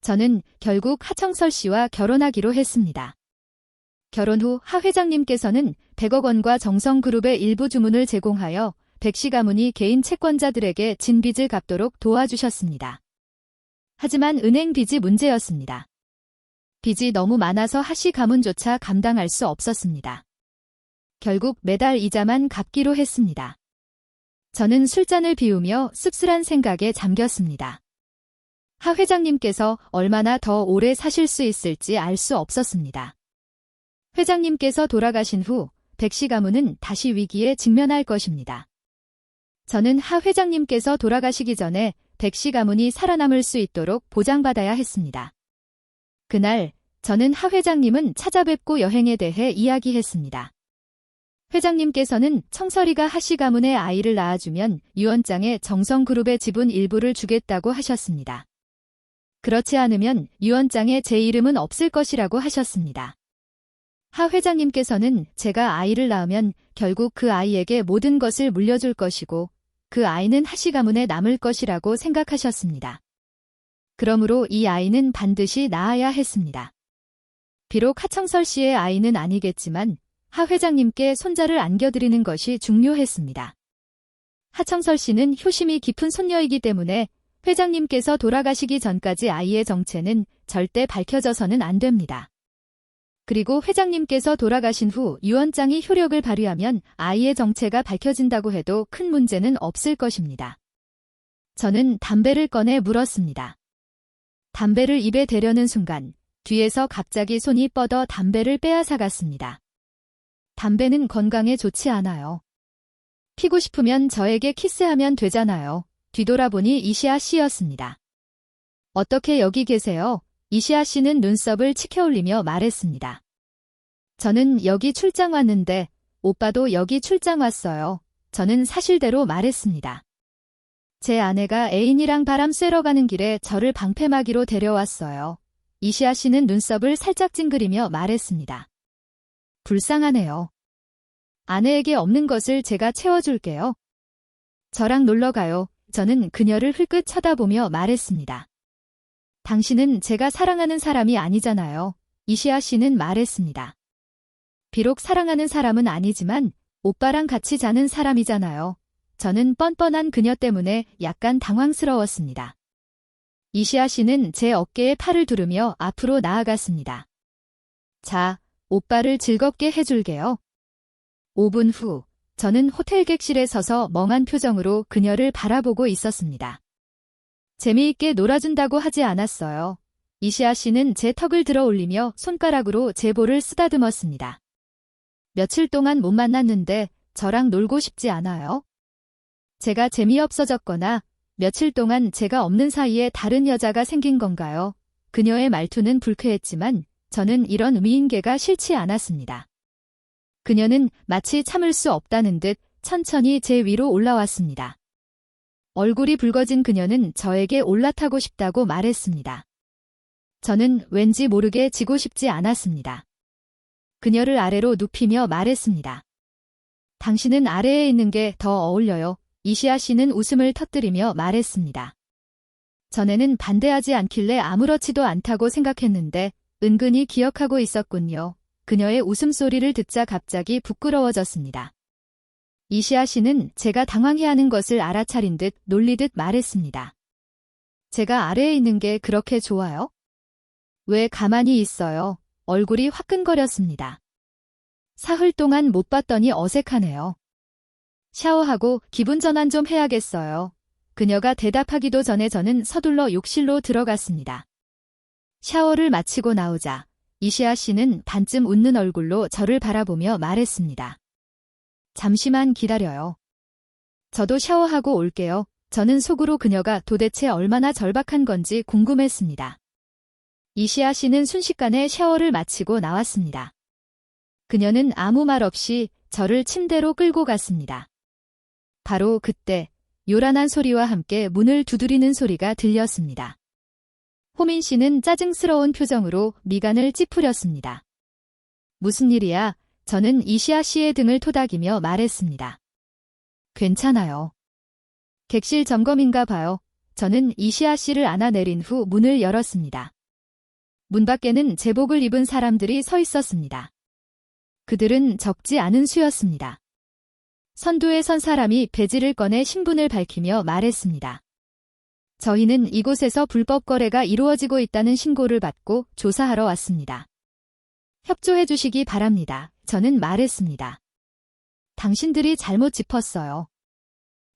저는 결국 하청설 씨와 결혼하기로 했습니다. 결혼 후 하 회장님께서는 100억 원과 정성그룹의 일부 주문을 제공하여 백 씨 가문이 개인 채권자들에게 진 빚을 갚도록 도와주셨습니다. 하지만 은행 빚이 문제였습니다. 빚이 너무 많아서 하 씨 가문조차 감당할 수 없었습니다. 결국 매달 이자만 갚기로 했습니다. 저는 술잔을 비우며 씁쓸한 생각에 잠겼습니다. 하 회장님께서 얼마나 더 오래 사실 수 있을지 알 수 없었습니다. 회장님께서 돌아가신 후 백 씨 가문은 다시 위기에 직면할 것입니다. 저는 하 회장님께서 돌아가시기 전에 백씨 가문이 살아남을 수 있도록 보장받아야 했습니다. 그날 저는 하 회장님은 찾아뵙고 여행에 대해 이야기했습니다. 회장님께서는 청설이가 하씨 가문의 아이를 낳아주면 유언장에 정성그룹의 지분 일부를 주겠다고 하셨습니다. 그렇지 않으면 유언장에 제 이름은 없을 것이라고 하셨습니다. 하 회장님께서는 제가 아이를 낳으면 결국 그 아이에게 모든 것을 물려줄 것이고 그 아이는 하씨 가문에 남을 것이라고 생각하셨습니다. 그러므로 이 아이는 반드시 낳아야 했습니다. 비록 하청설 씨의 아이는 아니겠지만 하 회장님께 손자를 안겨드리는 것이 중요했습니다. 하청설 씨는 효심이 깊은 손녀이기 때문에 회장님께서 돌아가시기 전까지 아이의 정체는 절대 밝혀져서는 안 됩니다. 그리고 회장님께서 돌아가신 후 유언장이 효력을 발휘하면 아이의 정체가 밝혀진다고 해도 큰 문제는 없을 것입니다. 저는 담배를 꺼내 물었습니다. 담배를 입에 대려는 순간 뒤에서 갑자기 손이 뻗어 담배를 빼앗아갔습니다. 담배는 건강에 좋지 않아요. 피고 싶으면 저에게 키스하면 되잖아요. 뒤돌아보니 이시아 씨였습니다. 어떻게 여기 계세요? 이시아 씨는 눈썹을 치켜올리며 말했습니다. 저는 여기 출장 왔는데 오빠도 여기 출장 왔어요. 저는 사실대로 말했습니다. 제 아내가 애인이랑 바람 쐬러 가는 길에 저를 방패막이로 데려왔어요. 이시아 씨는 눈썹을 살짝 찡그리며 말했습니다. 불쌍하네요. 아내에게 없는 것을 제가 채워줄게요. 저랑 놀러 가요. 저는 그녀를 흘끗 쳐다보며 말했습니다. 당신은 제가 사랑하는 사람이 아니잖아요. 이시아 씨는 말했습니다. 비록 사랑하는 사람은 아니지만 오빠랑 같이 자는 사람이잖아요. 저는 뻔뻔한 그녀 때문에 약간 당황스러웠습니다. 이시아 씨는 제 어깨에 팔을 두르며 앞으로 나아갔습니다. 자, 오빠를 즐겁게 해줄게요. 5분 후, 저는 호텔 객실에 서서 멍한 표정으로 그녀를 바라보고 있었습니다. 재미있게 놀아준다고 하지 않았어요. 이시아 씨는 제 턱을 들어 올리며 손가락으로 제 볼을 쓰다듬었습니다. 며칠 동안 못 만났는데 저랑 놀고 싶지 않아요? 제가 재미없어졌거나 며칠 동안 제가 없는 사이에 다른 여자가 생긴 건가요? 그녀의 말투는 불쾌했지만 저는 이런 미인계가 싫지 않았습니다. 그녀는 마치 참을 수 없다는 듯 천천히 제 위로 올라왔습니다. 얼굴이 붉어진 그녀는 저에게 올라타고 싶다고 말했습니다. 저는 왠지 모르게 지고 싶지 않았습니다. 그녀를 아래로 눕히며 말했습니다. 당신은 아래에 있는 게 더 어울려요. 이시아 씨는 웃음을 터뜨리며 말했습니다. 전에는 반대하지 않길래 아무렇지도 않다고 생각했는데 은근히 기억하고 있었군요. 그녀의 웃음소리를 듣자 갑자기 부끄러워졌습니다. 이시아 씨는 제가 당황해하는 것을 알아차린 듯 놀리듯 말했습니다. 제가 아래에 있는 게 그렇게 좋아요? 왜 가만히 있어요? 얼굴이 화끈거렸습니다. 사흘 동안 못 봤더니 어색하네요. 샤워하고 기분 전환 좀 해야겠어요. 그녀가 대답하기도 전에 저는 서둘러 욕실로 들어갔습니다. 샤워를 마치고 나오자 이시아 씨는 반쯤 웃는 얼굴로 저를 바라보며 말했습니다. 잠시만 기다려요. 저도 샤워하고 올게요. 저는 속으로 그녀가 도대체 얼마나 절박한 건지 궁금했습니다. 이시아 씨는 순식간에 샤워를 마치고 나왔습니다. 그녀는 아무 말 없이 저를 침대로 끌고 갔습니다. 바로 그때 요란한 소리와 함께 문을 두드리는 소리가 들렸습니다. 호민 씨는 짜증스러운 표정으로 미간을 찌푸렸습니다. 무슨 일이야? 저는 이시아 씨의 등을 토닥이며 말했습니다. 괜찮아요. 객실 점검인가 봐요. 저는 이시아 씨를 안아내린 후 문을 열었습니다. 문 밖에는 제복을 입은 사람들이 서 있었습니다. 그들은 적지 않은 수였습니다. 선두에 선 사람이 배지를 꺼내 신분을 밝히며 말했습니다. 저희는 이곳에서 불법 거래가 이루어지고 있다는 신고를 받고 조사하러 왔습니다. 협조해 주시기 바랍니다. 저는 말했습니다. 당신들이 잘못 짚었어요.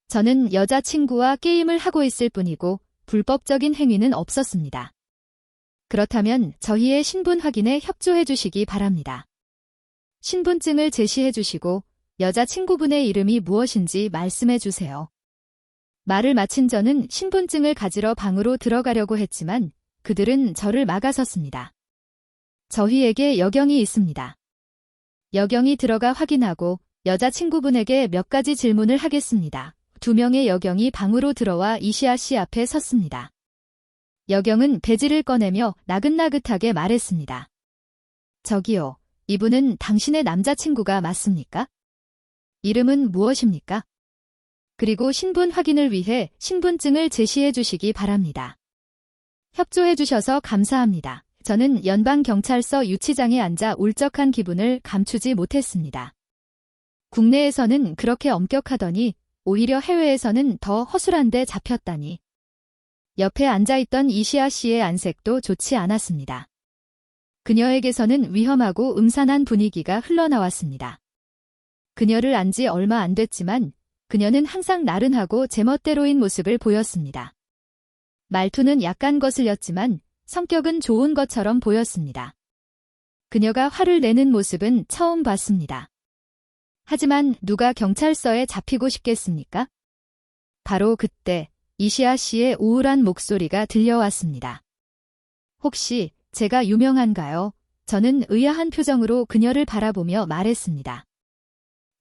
저는 여자친구와 게임을 하고 있을 뿐이고 불법적인 행위는 없었습니다. 그렇다면 저희의 신분 확인에 협조해 주시기 바랍니다. 신분증을 제시해 주시고 여자친구분의 이름이 무엇인지 말씀해 주세요. 말을 마친 저는 신분증을 가지러 방으로 들어가려고 했지만 그들은 저를 막아섰습니다. 저희에게 여경이 있습니다. 여경이 들어가 확인하고 여자친구분에게 몇 가지 질문을 하겠습니다. 2명의 여경이 방으로 들어와 이시아 씨 앞에 섰습니다. 여경은 배지를 꺼내며 나긋나긋하게 말했습니다. 저기요, 이분은 당신의 남자친구가 맞습니까? 이름은 무엇입니까? 그리고 신분 확인을 위해 신분증을 제시해 주시기 바랍니다. 협조해 주셔서 감사합니다. 저는 연방경찰서 유치장에 앉아 울적한 기분을 감추지 못했습니다. 국내에서는 그렇게 엄격하더니 오히려 해외에서는 더 허술한데 잡혔다니. 옆에 앉아있던 이시아 씨의 안색도 좋지 않았습니다. 그녀에게서는 위험하고 음산한 분위기가 흘러나왔습니다. 그녀를 안 지 얼마 안 됐지만 그녀는 항상 나른하고 제멋대로인 모습을 보였습니다. 말투는 약간 거슬렸지만 성격은 좋은 것처럼 보였습니다. 그녀가 화를 내는 모습은 처음 봤습니다. 하지만 누가 경찰서에 잡히고 싶겠습니까? 바로 그때 이시아 씨의 우울한 목소리가 들려왔습니다. 혹시 제가 유명한가요? 저는 의아한 표정으로 그녀를 바라보며 말했습니다.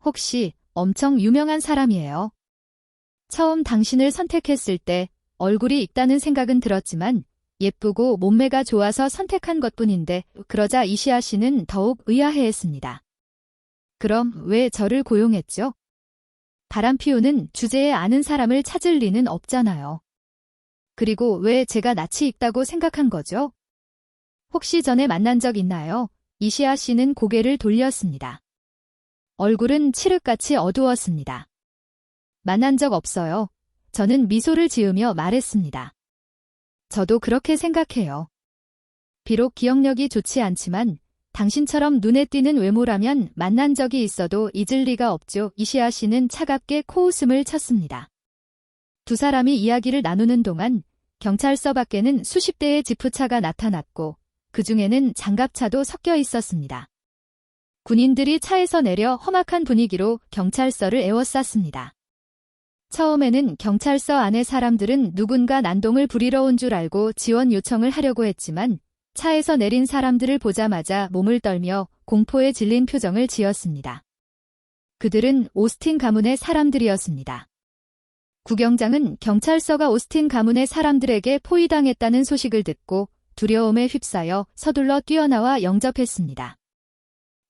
혹시 엄청 유명한 사람이에요? 처음 당신을 선택했을 때 얼굴이 익다는 생각은 들었지만 예쁘고 몸매가 좋아서 선택한 것뿐인데 그러자 이시아 씨는 더욱 의아해했습니다. 그럼 왜 저를 고용했죠? 바람 피우는 주제에 아는 사람을 찾을 리는 없잖아요. 그리고 왜 제가 낯이 익다고 생각한 거죠? 혹시 전에 만난 적 있나요? 이시아 씨는 고개를 돌렸습니다. 얼굴은 칠흑같이 어두웠습니다. 만난 적 없어요. 저는 미소를 지으며 말했습니다. 저도 그렇게 생각해요. 비록 기억력이 좋지 않지만 당신처럼 눈에 띄는 외모라면 만난 적이 있어도 잊을 리가 없죠. 이시아 씨는 차갑게 코웃음을 쳤습니다. 두 사람이 이야기를 나누는 동안 경찰서 밖에는 수십 대의 지프차가 나타났고 그 중에는 장갑차도 섞여 있었습니다. 군인들이 차에서 내려 험악한 분위기로 경찰서를 에워쌌습니다. 처음에는 경찰서 안의 사람들은 누군가 난동을 부리러 온 줄 알고 지원 요청을 하려고 했지만 차에서 내린 사람들을 보자마자 몸을 떨며 공포에 질린 표정을 지었습니다. 그들은 오스틴 가문의 사람들이었습니다. 구경장은 경찰서가 오스틴 가문의 사람들에게 포위당했다는 소식을 듣고 두려움에 휩싸여 서둘러 뛰어나와 영접했습니다.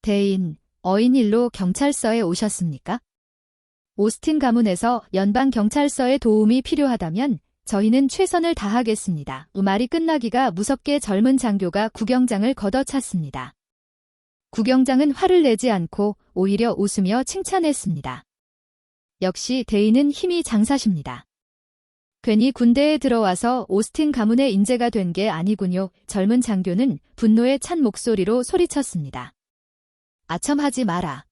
대인, 어인일로 경찰서에 오셨습니까? 오스틴 가문에서 연방경찰서의 도움이 필요하다면 저희는 최선을 다하겠습니다. 말이 끝나기가 무섭게 젊은 장교가 구경장을 걷어찼습니다. 구경장은 화를 내지 않고 오히려 웃으며 칭찬했습니다. 역시 대인은 힘이 장사십니다. 괜히 군대에 들어와서 오스틴 가문의 인재가 된 게 아니군요. 젊은 장교는 분노에 찬 목소리로 소리쳤습니다. 아첨하지 마라.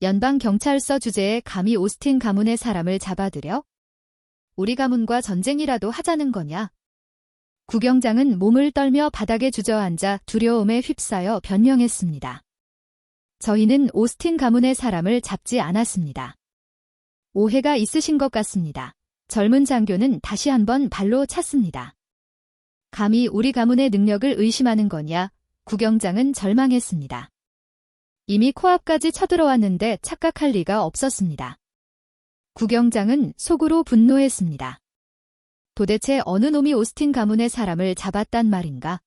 연방경찰서 주재에 감히 오스틴 가문의 사람을 잡아들여? 우리 가문과 전쟁이라도 하자는 거냐? 구경장은 몸을 떨며 바닥에 주저앉아 두려움에 휩싸여 변명했습니다. 저희는 오스틴 가문의 사람을 잡지 않았습니다. 오해가 있으신 것 같습니다. 젊은 장교는 다시 한번 발로 찼습니다. 감히 우리 가문의 능력을 의심하는 거냐? 구경장은 절망했습니다. 이미 코앞까지 쳐들어왔는데 착각할 리가 없었습니다. 구경장은 속으로 분노했습니다. 도대체 어느 놈이 오스틴 가문의 사람을 잡았단 말인가?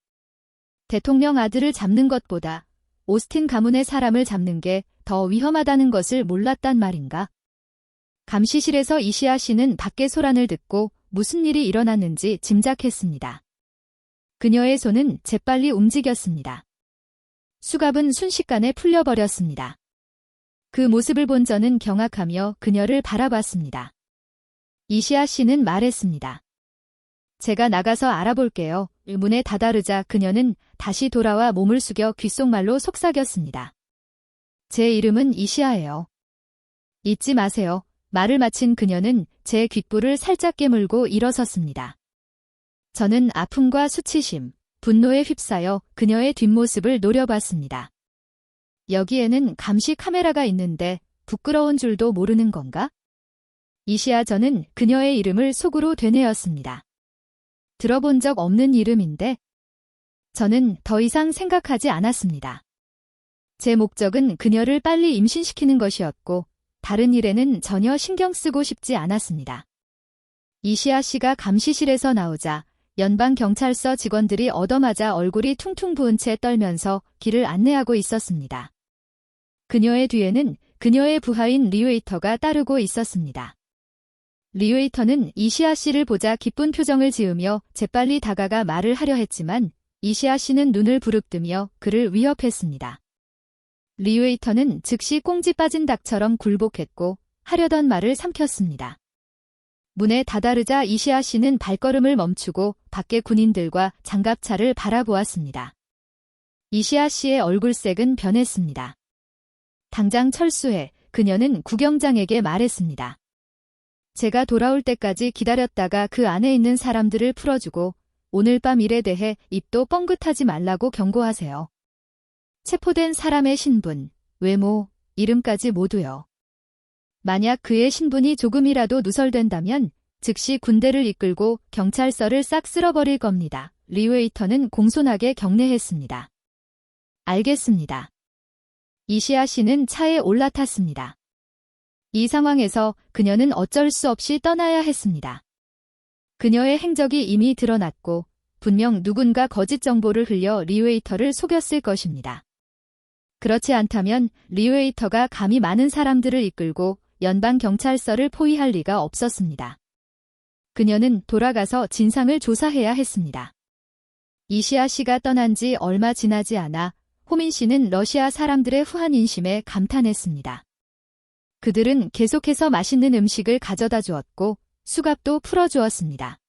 대통령 아들을 잡는 것보다 오스틴 가문의 사람을 잡는 게 더 위험하다는 것을 몰랐단 말인가? 감시실에서 이시아 씨는 밖의 소란을 듣고 무슨 일이 일어났는지 짐작했습니다. 그녀의 손은 재빨리 움직였습니다. 수갑은 순식간에 풀려버렸습니다. 그 모습을 본 저는 경악하며 그녀를 바라봤습니다. 이시아 씨는 말했습니다. 제가 나가서 알아볼게요. 문에 다다르자 그녀는 다시 돌아와 몸을 숙여 귓속말로 속삭였습니다. 제 이름은 이시아예요. 잊지 마세요. 말을 마친 그녀는 제 귓불을 살짝 깨물고 일어섰습니다. 저는 아픔과 수치심, 분노에 휩싸여 그녀의 뒷모습을 노려봤습니다. 여기에는 감시 카메라가 있는데 부끄러운 줄도 모르는 건가? 이시아 저는 그녀의 이름을 속으로 되뇌었습니다. 들어본 적 없는 이름인데 저는 더 이상 생각하지 않았습니다. 제 목적은 그녀를 빨리 임신시키는 것이었고 다른 일에는 전혀 신경 쓰고 싶지 않았습니다. 이시아 씨가 감시실에서 나오자 연방경찰서 직원들이 얻어맞아 얼굴이 퉁퉁 부은 채 떨면서 길을 안내하고 있었습니다. 그녀의 뒤에는 그녀의 부하인 리웨이터가 따르고 있었습니다. 리웨이터는 이시아 씨를 보자 기쁜 표정을 지으며 재빨리 다가가 말을 하려 했지만 이시아 씨는 눈을 부릅뜨며 그를 위협했습니다. 리웨이터는 즉시 꽁지 빠진 닭처럼 굴복했고 하려던 말을 삼켰습니다. 문에 다다르자 이시아 씨는 발걸음을 멈추고 밖의 군인들과 장갑차를 바라보았습니다. 이시아 씨의 얼굴색은 변했습니다. 당장 철수해, 그녀는 구경장에게 말했습니다. 제가 돌아올 때까지 기다렸다가 그 안에 있는 사람들을 풀어주고 오늘 밤 일에 대해 입도 뻥긋하지 말라고 경고하세요. 체포된 사람의 신분, 외모, 이름까지 모두요. 만약 그의 신분이 조금이라도 누설된다면 즉시 군대를 이끌고 경찰서를 싹 쓸어버릴 겁니다. 리웨이터는 공손하게 경례했습니다. 알겠습니다. 이시아 씨는 차에 올라탔습니다. 이 상황에서 그녀는 어쩔 수 없이 떠나야 했습니다. 그녀의 행적이 이미 드러났고 분명 누군가 거짓 정보를 흘려 리웨이터를 속였을 것입니다. 그렇지 않다면 리웨이터가 감히 많은 사람들을 이끌고 연방경찰서를 포위할 리가 없었습니다. 그녀는 돌아가서 진상을 조사해야 했습니다. 이시아 씨가 떠난 지 얼마 지나지 않아 호민 씨는 러시아 사람들의 후한 인심에 감탄했습니다. 그들은 계속해서 맛있는 음식을 가져다 주었고 수갑도 풀어주었습니다.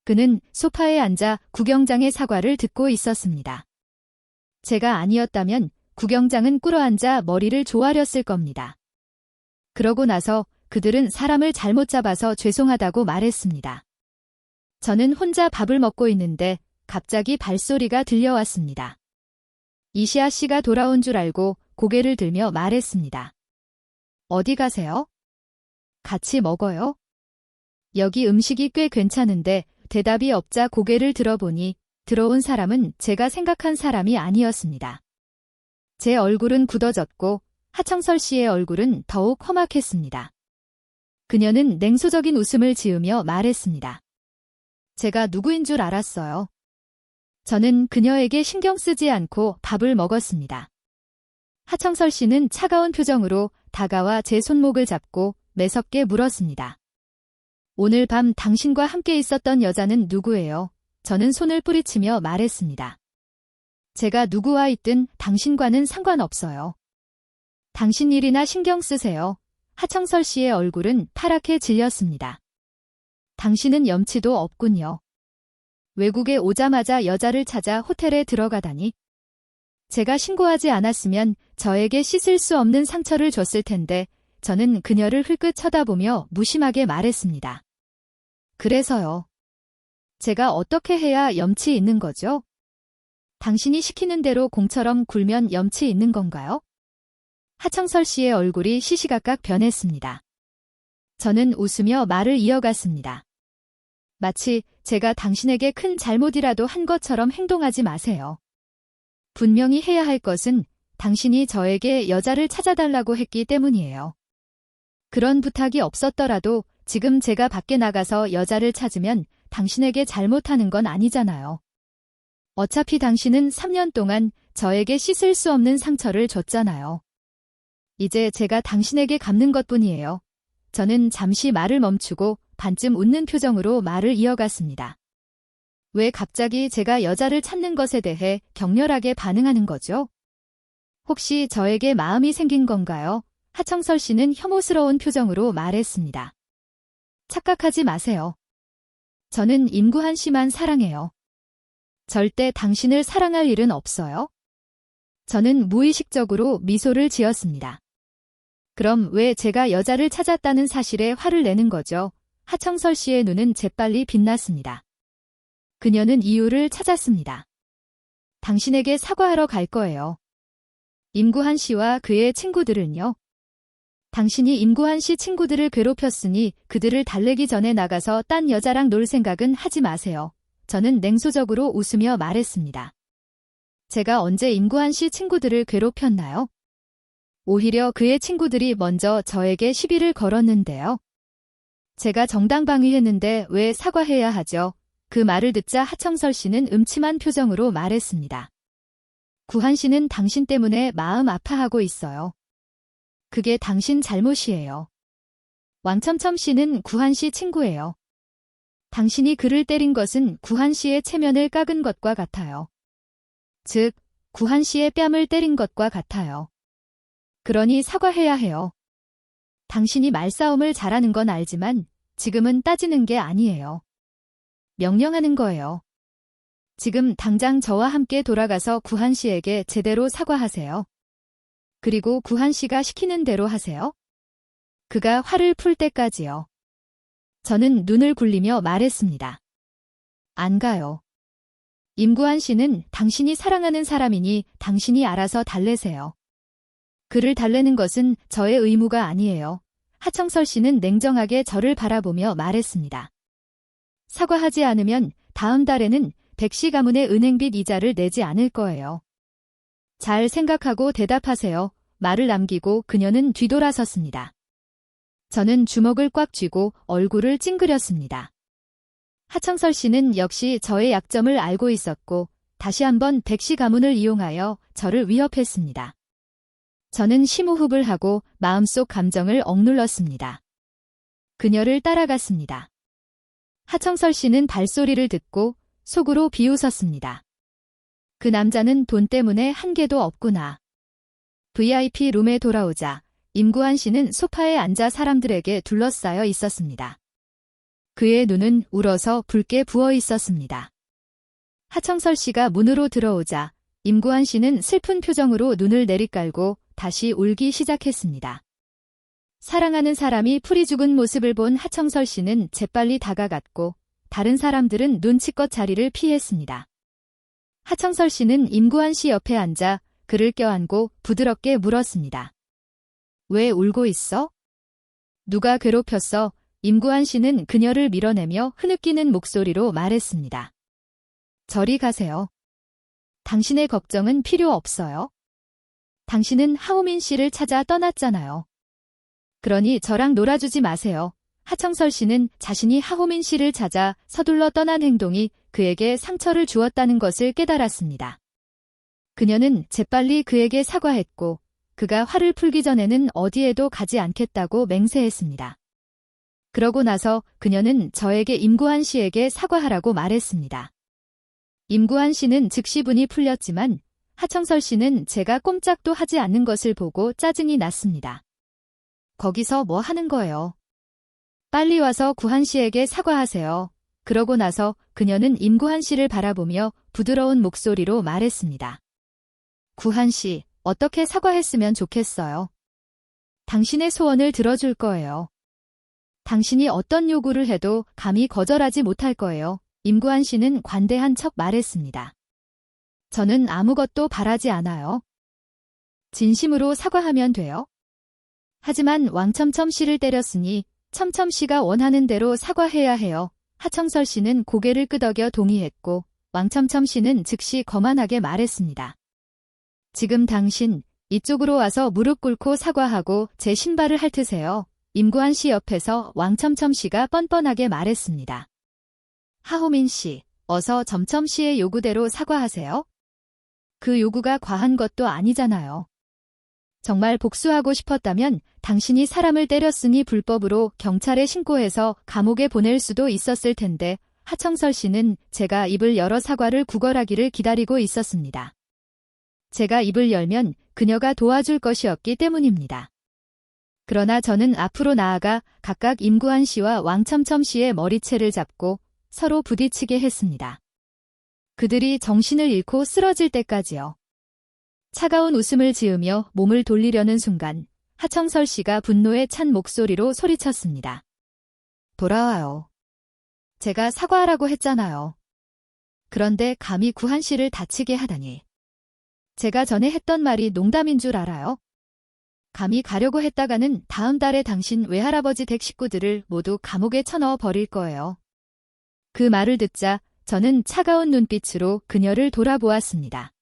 그는 소파에 앉아 구경장의 사과를 듣고 있었습니다. 제가 아니었다면 구경장은 꿇어앉아 머리를 조아렸을 겁니다. 그러고 나서 그들은 사람을 잘못 잡아서 죄송하다고 말했습니다. 저는 혼자 밥을 먹고 있는데 갑자기 발소리가 들려왔습니다. 이시아 씨가 돌아온 줄 알고 고개를 들며 말했습니다. 어디 가세요? 같이 먹어요? 여기 음식이 꽤 괜찮은데 대답이 없자 고개를 들어보니 들어온 사람은 제가 생각한 사람이 아니었습니다. 제 얼굴은 굳어졌고 하청설 씨의 얼굴은 더욱 험악했습니다. 그녀는 냉소적인 웃음을 지으며 말했습니다. 제가 누구인 줄 알았어요. 저는 그녀에게 신경 쓰지 않고 밥을 먹었습니다. 하청설 씨는 차가운 표정으로 다가와 제 손목을 잡고 매섭게 물었습니다. 오늘 밤 당신과 함께 있었던 여자는 누구예요? 저는 손을 뿌리치며 말했습니다. 제가 누구와 있든 당신과는 상관없어요. 당신 일이나 신경 쓰세요. 하청설 씨의 얼굴은 파랗게 질렸습니다. 당신은 염치도 없군요. 외국에 오자마자 여자를 찾아 호텔에 들어가다니. 제가 신고하지 않았으면 저에게 씻을 수 없는 상처를 줬을 텐데 저는 그녀를 흘끗 쳐다보며 무심하게 말했습니다. 그래서요. 제가 어떻게 해야 염치 있는 거죠? 당신이 시키는 대로 공처럼 굴면 염치 있는 건가요? 하청설 씨의 얼굴이 시시각각 변했습니다. 저는 웃으며 말을 이어갔습니다. 마치 제가 당신에게 큰 잘못이라도 한 것처럼 행동하지 마세요. 분명히 해야 할 것은 당신이 저에게 여자를 찾아달라고 했기 때문이에요. 그런 부탁이 없었더라도 지금 제가 밖에 나가서 여자를 찾으면 당신에게 잘못하는 건 아니잖아요. 어차피 당신은 3년 동안 저에게 씻을 수 없는 상처를 줬잖아요. 이제 제가 당신에게 갚는 것뿐이에요. 저는 잠시 말을 멈추고 반쯤 웃는 표정으로 말을 이어갔습니다. 왜 갑자기 제가 여자를 찾는 것에 대해 격렬하게 반응하는 거죠? 혹시 저에게 마음이 생긴 건가요? 하청설 씨는 혐오스러운 표정으로 말했습니다. 착각하지 마세요. 저는 임구한 씨만 사랑해요. 절대 당신을 사랑할 일은 없어요. 저는 무의식적으로 미소를 지었습니다. 그럼 왜 제가 여자를 찾았다는 사실에 화를 내는 거죠? 하청설 씨의 눈은 재빨리 빛났습니다. 그녀는 이유를 찾았습니다. 당신에게 사과하러 갈 거예요. 임구한 씨와 그의 친구들은요? 당신이 임구한 씨 친구들을 괴롭혔으니 그들을 달래기 전에 나가서 딴 여자랑 놀 생각은 하지 마세요. 저는 냉소적으로 웃으며 말했습니다. 제가 언제 임구한 씨 친구들을 괴롭혔나요? 오히려 그의 친구들이 먼저 저에게 시비를 걸었는데요. 제가 정당방위했는데 왜 사과해야 하죠? 그 말을 듣자 하청설 씨는 음침한 표정으로 말했습니다. 구한 씨는 당신 때문에 마음 아파하고 있어요. 그게 당신 잘못이에요. 왕첨첨 씨는 구한 씨 친구예요. 당신이 그를 때린 것은 구한 씨의 체면을 깎은 것과 같아요. 즉, 구한 씨의 뺨을 때린 것과 같아요. 그러니 사과해야 해요. 당신이 말싸움을 잘하는 건 알지만 지금은 따지는 게 아니에요. 명령하는 거예요. 지금 당장 저와 함께 돌아가서 구한 씨에게 제대로 사과하세요. 그리고 구한 씨가 시키는 대로 하세요. 그가 화를 풀 때까지요. 저는 눈을 굴리며 말했습니다. 안 가요. 임구한 씨는 당신이 사랑하는 사람이니 당신이 알아서 달래세요. 그를 달래는 것은 저의 의무가 아니에요. 하청설 씨는 냉정하게 저를 바라보며 말했습니다. 사과하지 않으면 다음 달에는 100시 가문의 은행빚 이자를 내지 않을 거예요. 잘 생각하고 대답하세요. 말을 남기고 그녀는 뒤돌아섰습니다. 저는 주먹을 꽉 쥐고 얼굴을 찡그렸습니다. 하청설 씨는 역시 저의 약점을 알고 있었고 다시 한번 100시 가문을 이용하여 저를 위협했습니다. 저는 심호흡을 하고 마음속 감정을 억눌렀습니다. 그녀를 따라갔습니다. 하청설 씨는 발소리를 듣고 속으로 비웃었습니다. 그 남자는 돈 때문에 한계도 없구나. VIP 룸에 돌아오자 임구한 씨는 소파에 앉아 사람들에게 둘러싸여 있었습니다. 그의 눈은 울어서 붉게 부어 있었습니다. 하청설 씨가 문으로 들어오자 임구한 씨는 슬픈 표정으로 눈을 내리깔고 다시 울기 시작했습니다. 사랑하는 사람이 풀이 죽은 모습을 본 하청설 씨는 재빨리 다가갔고 다른 사람들은 눈치껏 자리를 피했습니다. 하청설 씨는 임구한 씨 옆에 앉아 그를 껴안고 부드럽게 물었습니다. 왜 울고 있어? 누가 괴롭혔어? 임구한 씨는 그녀를 밀어내며 흐느끼는 목소리로 말했습니다. 저리 가세요. 당신의 걱정은 필요 없어요. 당신은 하오민 씨를 찾아 떠났잖아요. 그러니 저랑 놀아주지 마세요. 하청설 씨는 자신이 하오민 씨를 찾아 서둘러 떠난 행동이 그에게 상처를 주었다는 것을 깨달았습니다. 그녀는 재빨리 그에게 사과했고 그가 화를 풀기 전에는 어디에도 가지 않겠다고 맹세했습니다. 그러고 나서 그녀는 저에게 임구한 씨에게 사과하라고 말했습니다. 임구한 씨는 즉시 분이 풀렸지만 하청설 씨는 제가 꼼짝도 하지 않는 것을 보고 짜증이 났습니다. 거기서 뭐 하는 거예요? 빨리 와서 구한 씨에게 사과하세요. 그러고 나서 그녀는 임구한 씨를 바라보며 부드러운 목소리로 말했습니다. 구한 씨, 어떻게 사과했으면 좋겠어요? 당신의 소원을 들어줄 거예요. 당신이 어떤 요구를 해도 감히 거절하지 못할 거예요. 임구한 씨는 관대한 척 말했습니다. 저는 아무것도 바라지 않아요. 진심으로 사과하면 돼요. 하지만 왕첨첨 씨를 때렸으니 첨첨 씨가 원하는 대로 사과해야 해요. 하청설 씨는 고개를 끄덕여 동의했고 왕첨첨 씨는 즉시 거만하게 말했습니다. 지금 당신 이쪽으로 와서 무릎 꿇고 사과하고 제 신발을 핥으세요. 임구한 씨 옆에서 왕첨첨 씨가 뻔뻔하게 말했습니다. 하호민 씨, 어서 점첨 씨의 요구대로 사과하세요. 그 요구가 과한 것도 아니잖아요. 정말 복수하고 싶었다면 당신이 사람을 때렸으니 불법으로 경찰에 신고해서 감옥에 보낼 수도 있었을 텐데 하청설 씨는 제가 입을 열어 사과를 구걸하기를 기다리고 있었습니다. 제가 입을 열면 그녀가 도와줄 것이었기 때문입니다. 그러나 저는 앞으로 나아가 각각 임구한 씨와 왕첨첨 씨의 머리채를 잡고 서로 부딪히게 했습니다. 그들이 정신을 잃고 쓰러질 때까지요. 차가운 웃음을 지으며 몸을 돌리려는 순간 하청설 씨가 분노에 찬 목소리로 소리쳤습니다. 돌아와요. 제가 사과하라고 했잖아요. 그런데 감히 구한 씨를 다치게 하다니. 제가 전에 했던 말이 농담인 줄 알아요? 감히 가려고 했다가는 다음 달에 당신 외할아버지 댁 식구들을 모두 감옥에 쳐넣어 버릴 거예요. 그 말을 듣자 저는 차가운 눈빛으로 그녀를 돌아보았습니다.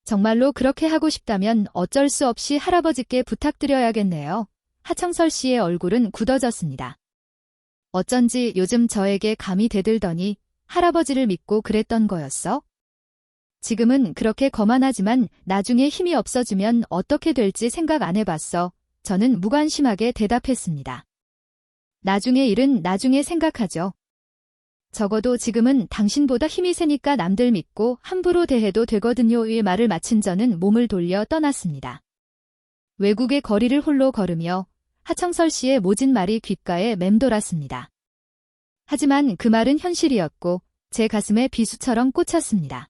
정말로 그렇게 하고 싶다면 어쩔 수 없이 할아버지께 부탁드려야겠네요. 하청설 씨의 얼굴은 굳어졌습니다. 어쩐지 요즘 저에게 감이 대들더니 할아버지를 믿고 그랬던 거였어? 지금은 그렇게 거만하지만 나중에 힘이 없어지면 어떻게 될지 생각 안 해봤어. 저는 무관심하게 대답했습니다. 나중의 일은 나중에 생각하죠. 적어도 지금은 당신보다 힘이 세니까 남들 믿고 함부로 대해도 되거든요. 이 말을 마친 저는 몸을 돌려 떠났습니다. 외국의 거리를 홀로 걸으며 하청설 씨의 모진 말이 귓가에 맴돌았습니다. 하지만 그 말은 현실이었고 제 가슴에 비수처럼 꽂혔습니다.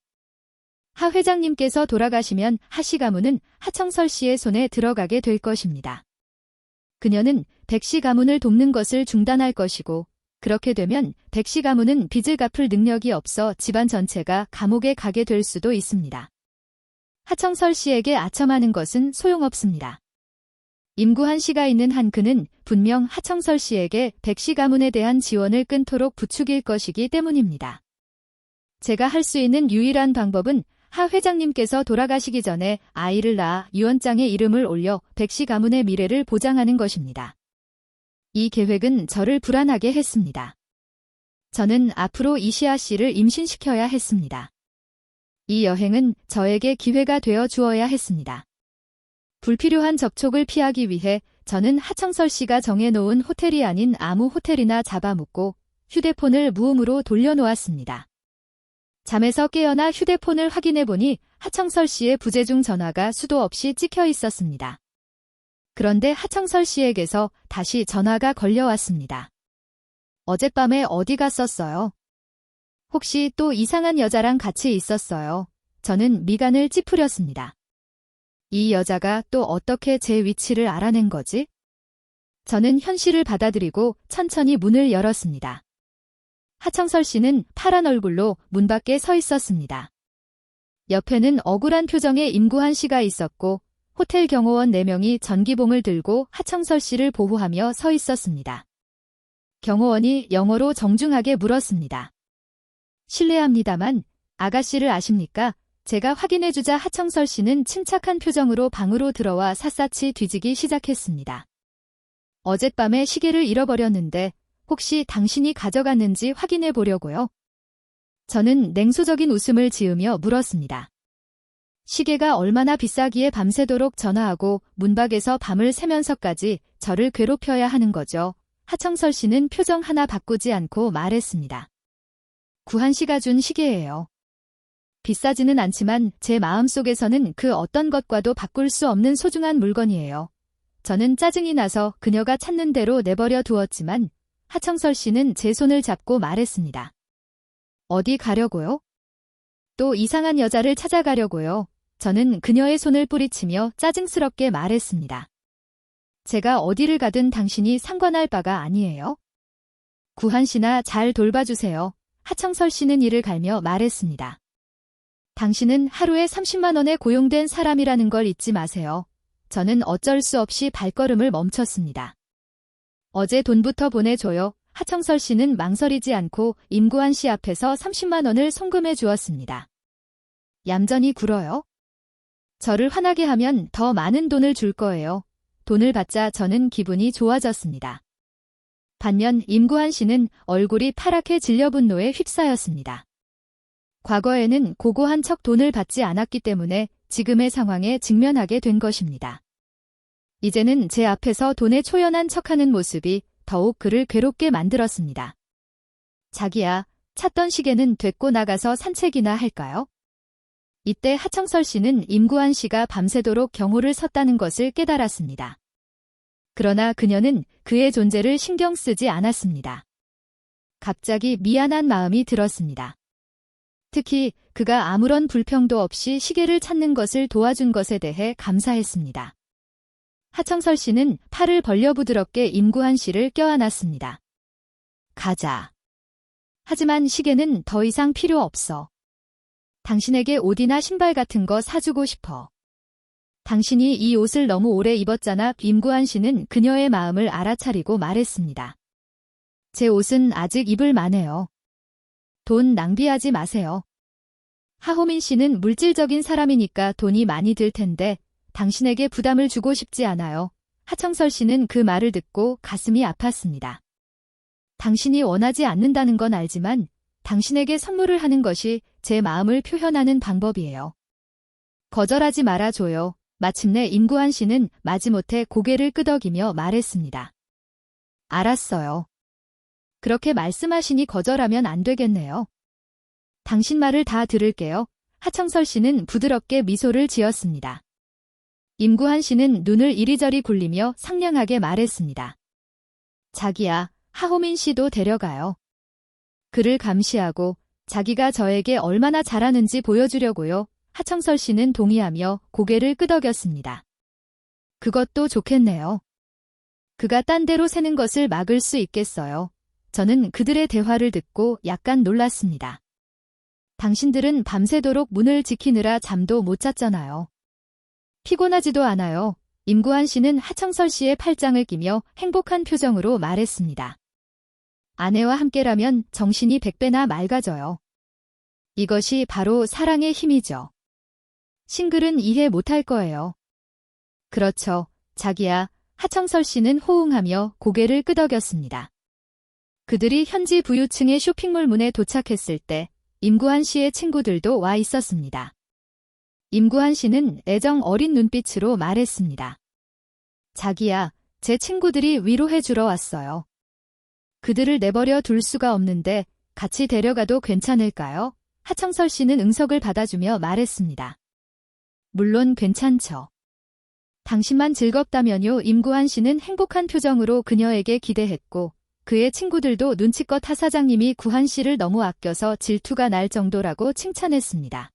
하 회장님께서 돌아가시면 하씨 가문은 하청설 씨의 손에 들어가게 될 것입니다. 그녀는 백씨 가문을 돕는 것을 중단할 것이고 그렇게 되면 백씨 가문은 빚을 갚을 능력이 없어 집안 전체가 감옥에 가게 될 수도 있습니다. 하청설 씨에게 아첨하는 것은 소용없습니다. 임구한 씨가 있는 한 그는 분명 하청설 씨에게 백씨 가문에 대한 지원을 끊도록 부추길 것이기 때문입니다. 제가 할 수 있는 유일한 방법은 하 회장님께서 돌아가시기 전에 아이를 낳아 유언장에 이름을 올려 백씨 가문의 미래를 보장하는 것입니다. 이 계획은 저를 불안하게 했습니다. 저는 앞으로 이시아 씨를 임신시켜야 했습니다. 이 여행은 저에게 기회가 되어 주어야 했습니다. 불필요한 접촉을 피하기 위해 저는 하청설 씨가 정해놓은 호텔이 아닌 아무 호텔이나 잡아먹고 휴대폰을 무음으로 돌려놓았습니다. 잠에서 깨어나 휴대폰을 확인해보니 하청설 씨의 부재중 전화가 수도 없이 찍혀 있었습니다. 그런데 하청설 씨에게서 다시 전화가 걸려왔습니다. 어젯밤에 어디 갔었어요? 혹시 또 이상한 여자랑 같이 있었어요? 저는 미간을 찌푸렸습니다. 이 여자가 또 어떻게 제 위치를 알아낸 거지? 저는 현실을 받아들이고 천천히 문을 열었습니다. 하청설 씨는 파란 얼굴로 문 밖에 서 있었습니다. 옆에는 억울한 표정의 임구한 씨가 있었고 호텔 경호원 4명이 전기봉을 들고 하청설 씨를 보호하며 서 있었습니다. 경호원이 영어로 정중하게 물었습니다. 실례합니다만 아가씨를 아십니까? 제가 확인해주자 하청설 씨는 침착한 표정으로 방으로 들어와 샅샅이 뒤지기 시작했습니다. 어젯밤에 시계를 잃어버렸는데 혹시 당신이 가져갔는지 확인해 보려고요. 저는 냉소적인 웃음을 지으며 물었습니다. 시계가 얼마나 비싸기에 밤새도록 전화하고 문밖에서 밤을 새면서까지 저를 괴롭혀야 하는 거죠. 하청설 씨는 표정 하나 바꾸지 않고 말했습니다. 구한 씨가 준 시계예요. 비싸지는 않지만 제 마음속에서는 그 어떤 것과도 바꿀 수 없는 소중한 물건이에요. 저는 짜증이 나서 그녀가 찾는 대로 내버려 두었지만 하청설 씨는 제 손을 잡고 말했습니다. 어디 가려고요? 또 이상한 여자를 찾아가려고요. 저는 그녀의 손을 뿌리치며 짜증스럽게 말했습니다. 제가 어디를 가든 당신이 상관할 바가 아니에요. 구한 씨나 잘 돌봐주세요. 하청설 씨는 이를 갈며 말했습니다. 당신은 하루에 30만 원에 고용된 사람이라는 걸 잊지 마세요. 저는 어쩔 수 없이 발걸음을 멈췄습니다. 어제 돈부터 보내줘요. 하청설 씨는 망설이지 않고 임구한 씨 앞에서 30만 원을 송금해 주었습니다. 얌전히 굴어요. 저를 화나게 하면 더 많은 돈을 줄 거예요. 돈을 받자 저는 기분이 좋아졌습니다. 반면 임구한 씨는 얼굴이 파랗게 질려 분노에 휩싸였습니다. 과거에는 고고한 척 돈을 받지 않았기 때문에 지금의 상황에 직면하게 된 것입니다. 이제는 제 앞에서 돈에 초연한 척하는 모습이 더욱 그를 괴롭게 만들었습니다. 자기야, 찾던 시계는 됐고 나가서 산책이나 할까요? 이때 하청설 씨는 임구한 씨가 밤새도록 경호를 섰다는 것을 깨달았습니다. 그러나 그녀는 그의 존재를 신경 쓰지 않았습니다. 갑자기 미안한 마음이 들었습니다. 특히 그가 아무런 불평도 없이 시계를 찾는 것을 도와준 것에 대해 감사했습니다. 하청설 씨는 팔을 벌려 부드럽게 임구한 씨를 껴안았습니다. 가자. 하지만 시계는 더 이상 필요 없어. 당신에게 옷이나 신발 같은 거 사주고 싶어. 당신이 이 옷을 너무 오래 입었잖아. 임구한 씨는 그녀의 마음을 알아차리고 말했습니다. 제 옷은 아직 입을 만해요. 돈 낭비하지 마세요. 하호민 씨는 물질적인 사람이니까 돈이 많이 들 텐데 당신에게 부담을 주고 싶지 않아요. 하청설 씨는 그 말을 듣고 가슴이 아팠습니다. 당신이 원하지 않는다는 건 알지만 당신에게 선물을 하는 것이 제 마음을 표현하는 방법이에요. 거절하지 말아줘요. 마침내 임구한 씨는 마지못해 고개를 끄덕이며 말했습니다. 알았어요. 그렇게 말씀하시니 거절하면 안 되겠네요. 당신 말을 다 들을게요. 하청설 씨는 부드럽게 미소를 지었습니다. 임구한 씨는 눈을 이리저리 굴리며 상냥하게 말했습니다. 자기야, 하호민 씨도 데려가요. 그를 감시하고 자기가 저에게 얼마나 잘하는지 보여주려고요. 하청설 씨는 동의하며 고개를 끄덕였습니다. 그것도 좋겠네요. 그가 딴 데로 새는 것을 막을 수 있겠어요. 저는 그들의 대화를 듣고 약간 놀랐습니다. 당신들은 밤새도록 문을 지키느라 잠도 못 잤잖아요. 피곤하지도 않아요. 임구한 씨는 하청설 씨의 팔짱을 끼며 행복한 표정으로 말했습니다. 아내와 함께라면 정신이 100배나 맑아져요. 이것이 바로 사랑의 힘이죠. 싱글은 이해 못할 거예요. 그렇죠, 자기야. 하청설 씨는 호응하며 고개를 끄덕였습니다. 그들이 현지 부유층의 쇼핑몰 문에 도착했을 때 임구한 씨의 친구들도 와 있었습니다. 임구한 씨는 애정 어린 눈빛으로 말했습니다. 자기야, 제 친구들이 위로해 주러 왔어요. 그들을 내버려 둘 수가 없는데 같이 데려가도 괜찮을까요? 하청설 씨는 응석을 받아주며 말했습니다. 물론 괜찮죠. 당신만 즐겁다면요. 임구한 씨는 행복한 표정으로 그녀에게 기대했고 그의 친구들도 눈치껏 하 사장님이 구한 씨를 너무 아껴서 질투가 날 정도라고 칭찬했습니다.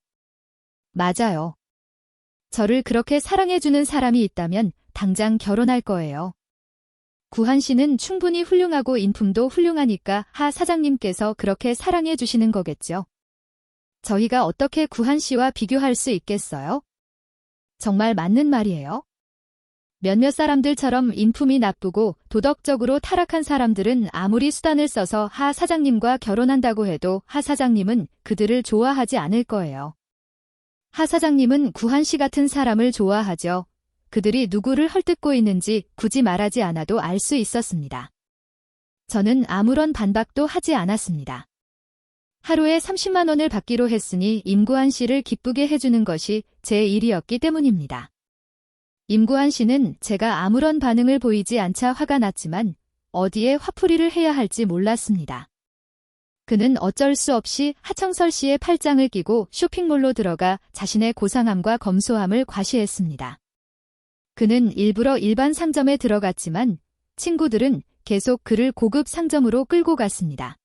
맞아요. 저를 그렇게 사랑해주는 사람이 있다면 당장 결혼할 거예요. 구한 씨는 충분히 훌륭하고 인품도 훌륭하니까 하 사장님께서 그렇게 사랑해주시는 거겠죠. 저희가 어떻게 구한 씨와 비교할 수 있겠어요? 정말 맞는 말이에요. 몇몇 사람들처럼 인품이 나쁘고 도덕적으로 타락한 사람들은 아무리 수단을 써서 하 사장님과 결혼한다고 해도 하 사장님은 그들을 좋아하지 않을 거예요. 하 사장님은 구한 씨 같은 사람을 좋아하죠. 그들이 누구를 헐뜯고 있는지 굳이 말하지 않아도 알 수 있었습니다. 저는 아무런 반박도 하지 않았습니다. 하루에 30만 원을 받기로 했으니 임구한 씨를 기쁘게 해주는 것이 제 일이었기 때문입니다. 임구한 씨는 제가 아무런 반응을 보이지 않자 화가 났지만 어디에 화풀이를 해야 할지 몰랐습니다. 그는 어쩔 수 없이 하청설 씨의 팔짱을 끼고 쇼핑몰로 들어가 자신의 고상함과 검소함을 과시했습니다. 그는 일부러 일반 상점에 들어갔지만 친구들은 계속 그를 고급 상점으로 끌고 갔습니다.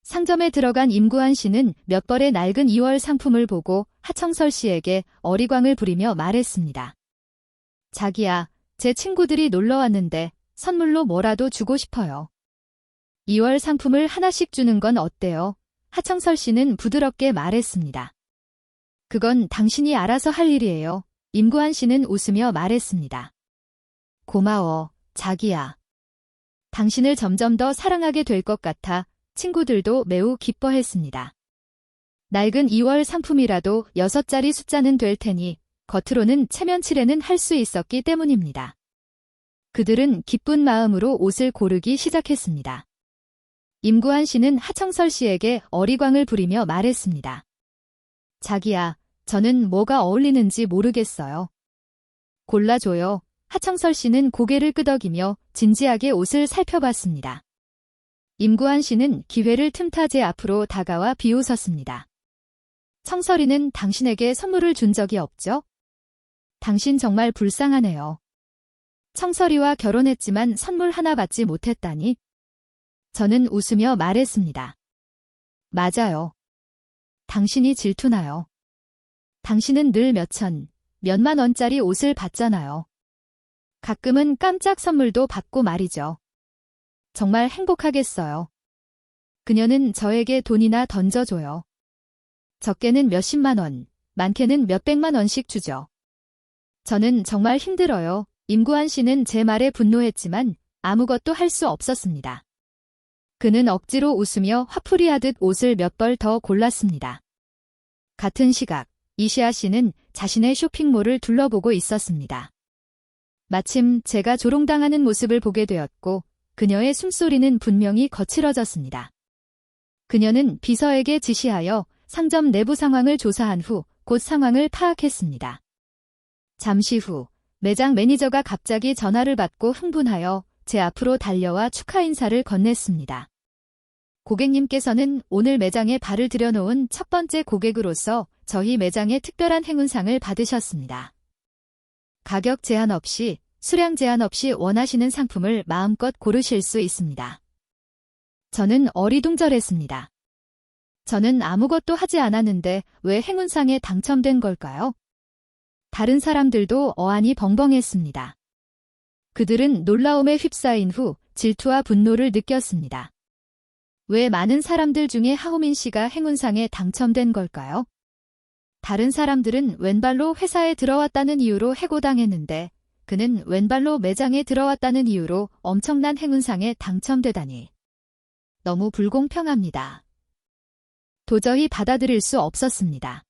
상점에 들어간 임구한 씨는 몇 벌의 낡은 2월 상품을 보고 하청설 씨에게 어리광을 부리며 말했습니다. 자기야, 제 친구들이 놀러 왔는데 선물로 뭐라도 주고 싶어요. 2월 상품을 하나씩 주는 건 어때요? 하청설 씨는 부드럽게 말했습니다. 그건 당신이 알아서 할 일이에요. 임구한 씨는 웃으며 말했습니다. 고마워, 자기야. 당신을 점점 더 사랑하게 될 것 같아 친구들도 매우 기뻐했습니다. 낡은 2월 상품이라도 6자리 숫자는 될 테니 겉으로는 체면치레는 할 수 있었기 때문입니다. 그들은 기쁜 마음으로 옷을 고르기 시작했습니다. 임구한 씨는 하청설 씨에게 어리광을 부리며 말했습니다. 자기야, 저는 뭐가 어울리는지 모르겠어요. 골라줘요. 하청설 씨는 고개를 끄덕이며 진지하게 옷을 살펴봤습니다. 임구한 씨는 기회를 틈타 제 앞으로 다가와 비웃었습니다. 청설이는 당신에게 선물을 준 적이 없죠? 당신 정말 불쌍하네요. 청설이와 결혼했지만 선물 하나 받지 못했다니. 저는 웃으며 말했습니다. 맞아요. 당신이 질투나요. 당신은 늘 몇천, 몇만 원짜리 옷을 받잖아요. 가끔은 깜짝 선물도 받고 말이죠. 정말 행복하겠어요. 그녀는 저에게 돈이나 던져줘요. 적게는 몇십만 원, 많게는 몇백만 원씩 주죠. 저는 정말 힘들어요. 임구한 씨는 제 말에 분노했지만 아무것도 할 수 없었습니다. 그는 억지로 웃으며 화풀이하듯 옷을 몇 벌 더 골랐습니다. 같은 시각, 이시아 씨는 자신의 쇼핑몰을 둘러보고 있었습니다. 마침 제가 조롱당하는 모습을 보게 되었고 그녀의 숨소리는 분명히 거칠어졌습니다. 그녀는 비서에게 지시하여 상점 내부 상황을 조사한 후 곧 상황을 파악했습니다. 잠시 후 매장 매니저가 갑자기 전화를 받고 흥분하여 제 앞으로 달려와 축하 인사를 건넸습니다. 고객님께서는 오늘 매장에 발을 들여놓은 첫 번째 고객으로서 저희 매장의 특별한 행운상을 받으셨습니다. 가격 제한 없이, 수량 제한 없이 원하시는 상품을 마음껏 고르실 수 있습니다. 저는 어리둥절했습니다. 저는 아무것도 하지 않았는데 왜 행운상에 당첨된 걸까요? 다른 사람들도 어안이 벙벙했습니다. 그들은 놀라움에 휩싸인 후 질투와 분노를 느꼈습니다. 왜 많은 사람들 중에 하오민 씨가 행운상에 당첨된 걸까요? 다른 사람들은 왼발로 회사에 들어왔다는 이유로 해고당했는데 그는 왼발로 매장에 들어왔다는 이유로 엄청난 행운상에 당첨되다니. 너무 불공평합니다. 도저히 받아들일 수 없었습니다.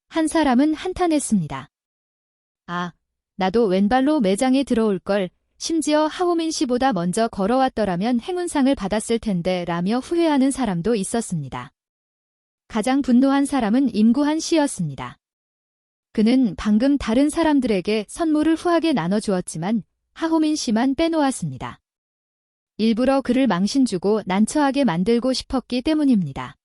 한 사람은 한탄했습니다. 아, 나도 왼발로 매장에 들어올 걸, 심지어 하오민 씨보다 먼저 걸어왔더라면 행운상을 받았을 텐데 라며 후회하는 사람도 있었습니다. 가장 분노한 사람은 임구한 씨였습니다. 그는 방금 다른 사람들에게 선물을 후하게 나눠주었지만 하오민 씨만 빼놓았습니다. 일부러 그를 망신주고 난처하게 만들고 싶었기 때문입니다.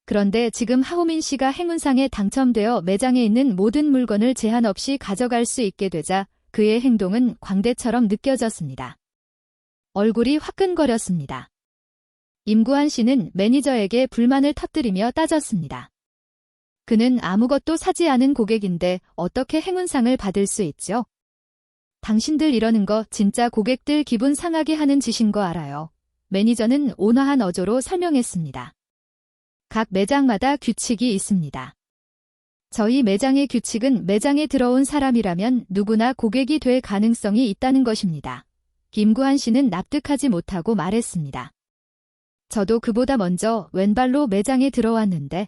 그런데 지금 하오민 씨가 행운상에 당첨되어 매장에 있는 모든 물건을 제한 없이 가져갈 수 있게 되자 그의 행동은 광대처럼 느껴졌습니다. 얼굴이 화끈거렸습니다. 임구한 씨는 매니저에게 불만을 터뜨리며 따졌습니다. 그는 아무것도 사지 않은 고객인데 어떻게 행운상을 받을 수 있죠? 당신들 이러는 거 진짜 고객들 기분 상하게 하는 짓인 거 알아요. 매니저는 온화한 어조로 설명했습니다. 각 매장마다 규칙이 있습니다. 저희 매장의 규칙은 매장에 들어온 사람이라면 누구나 고객이 될 가능성이 있다는 것입니다. 김구한 씨는 납득하지 못하고 말했습니다. 저도 그보다 먼저 왼발로 매장에 들어왔는데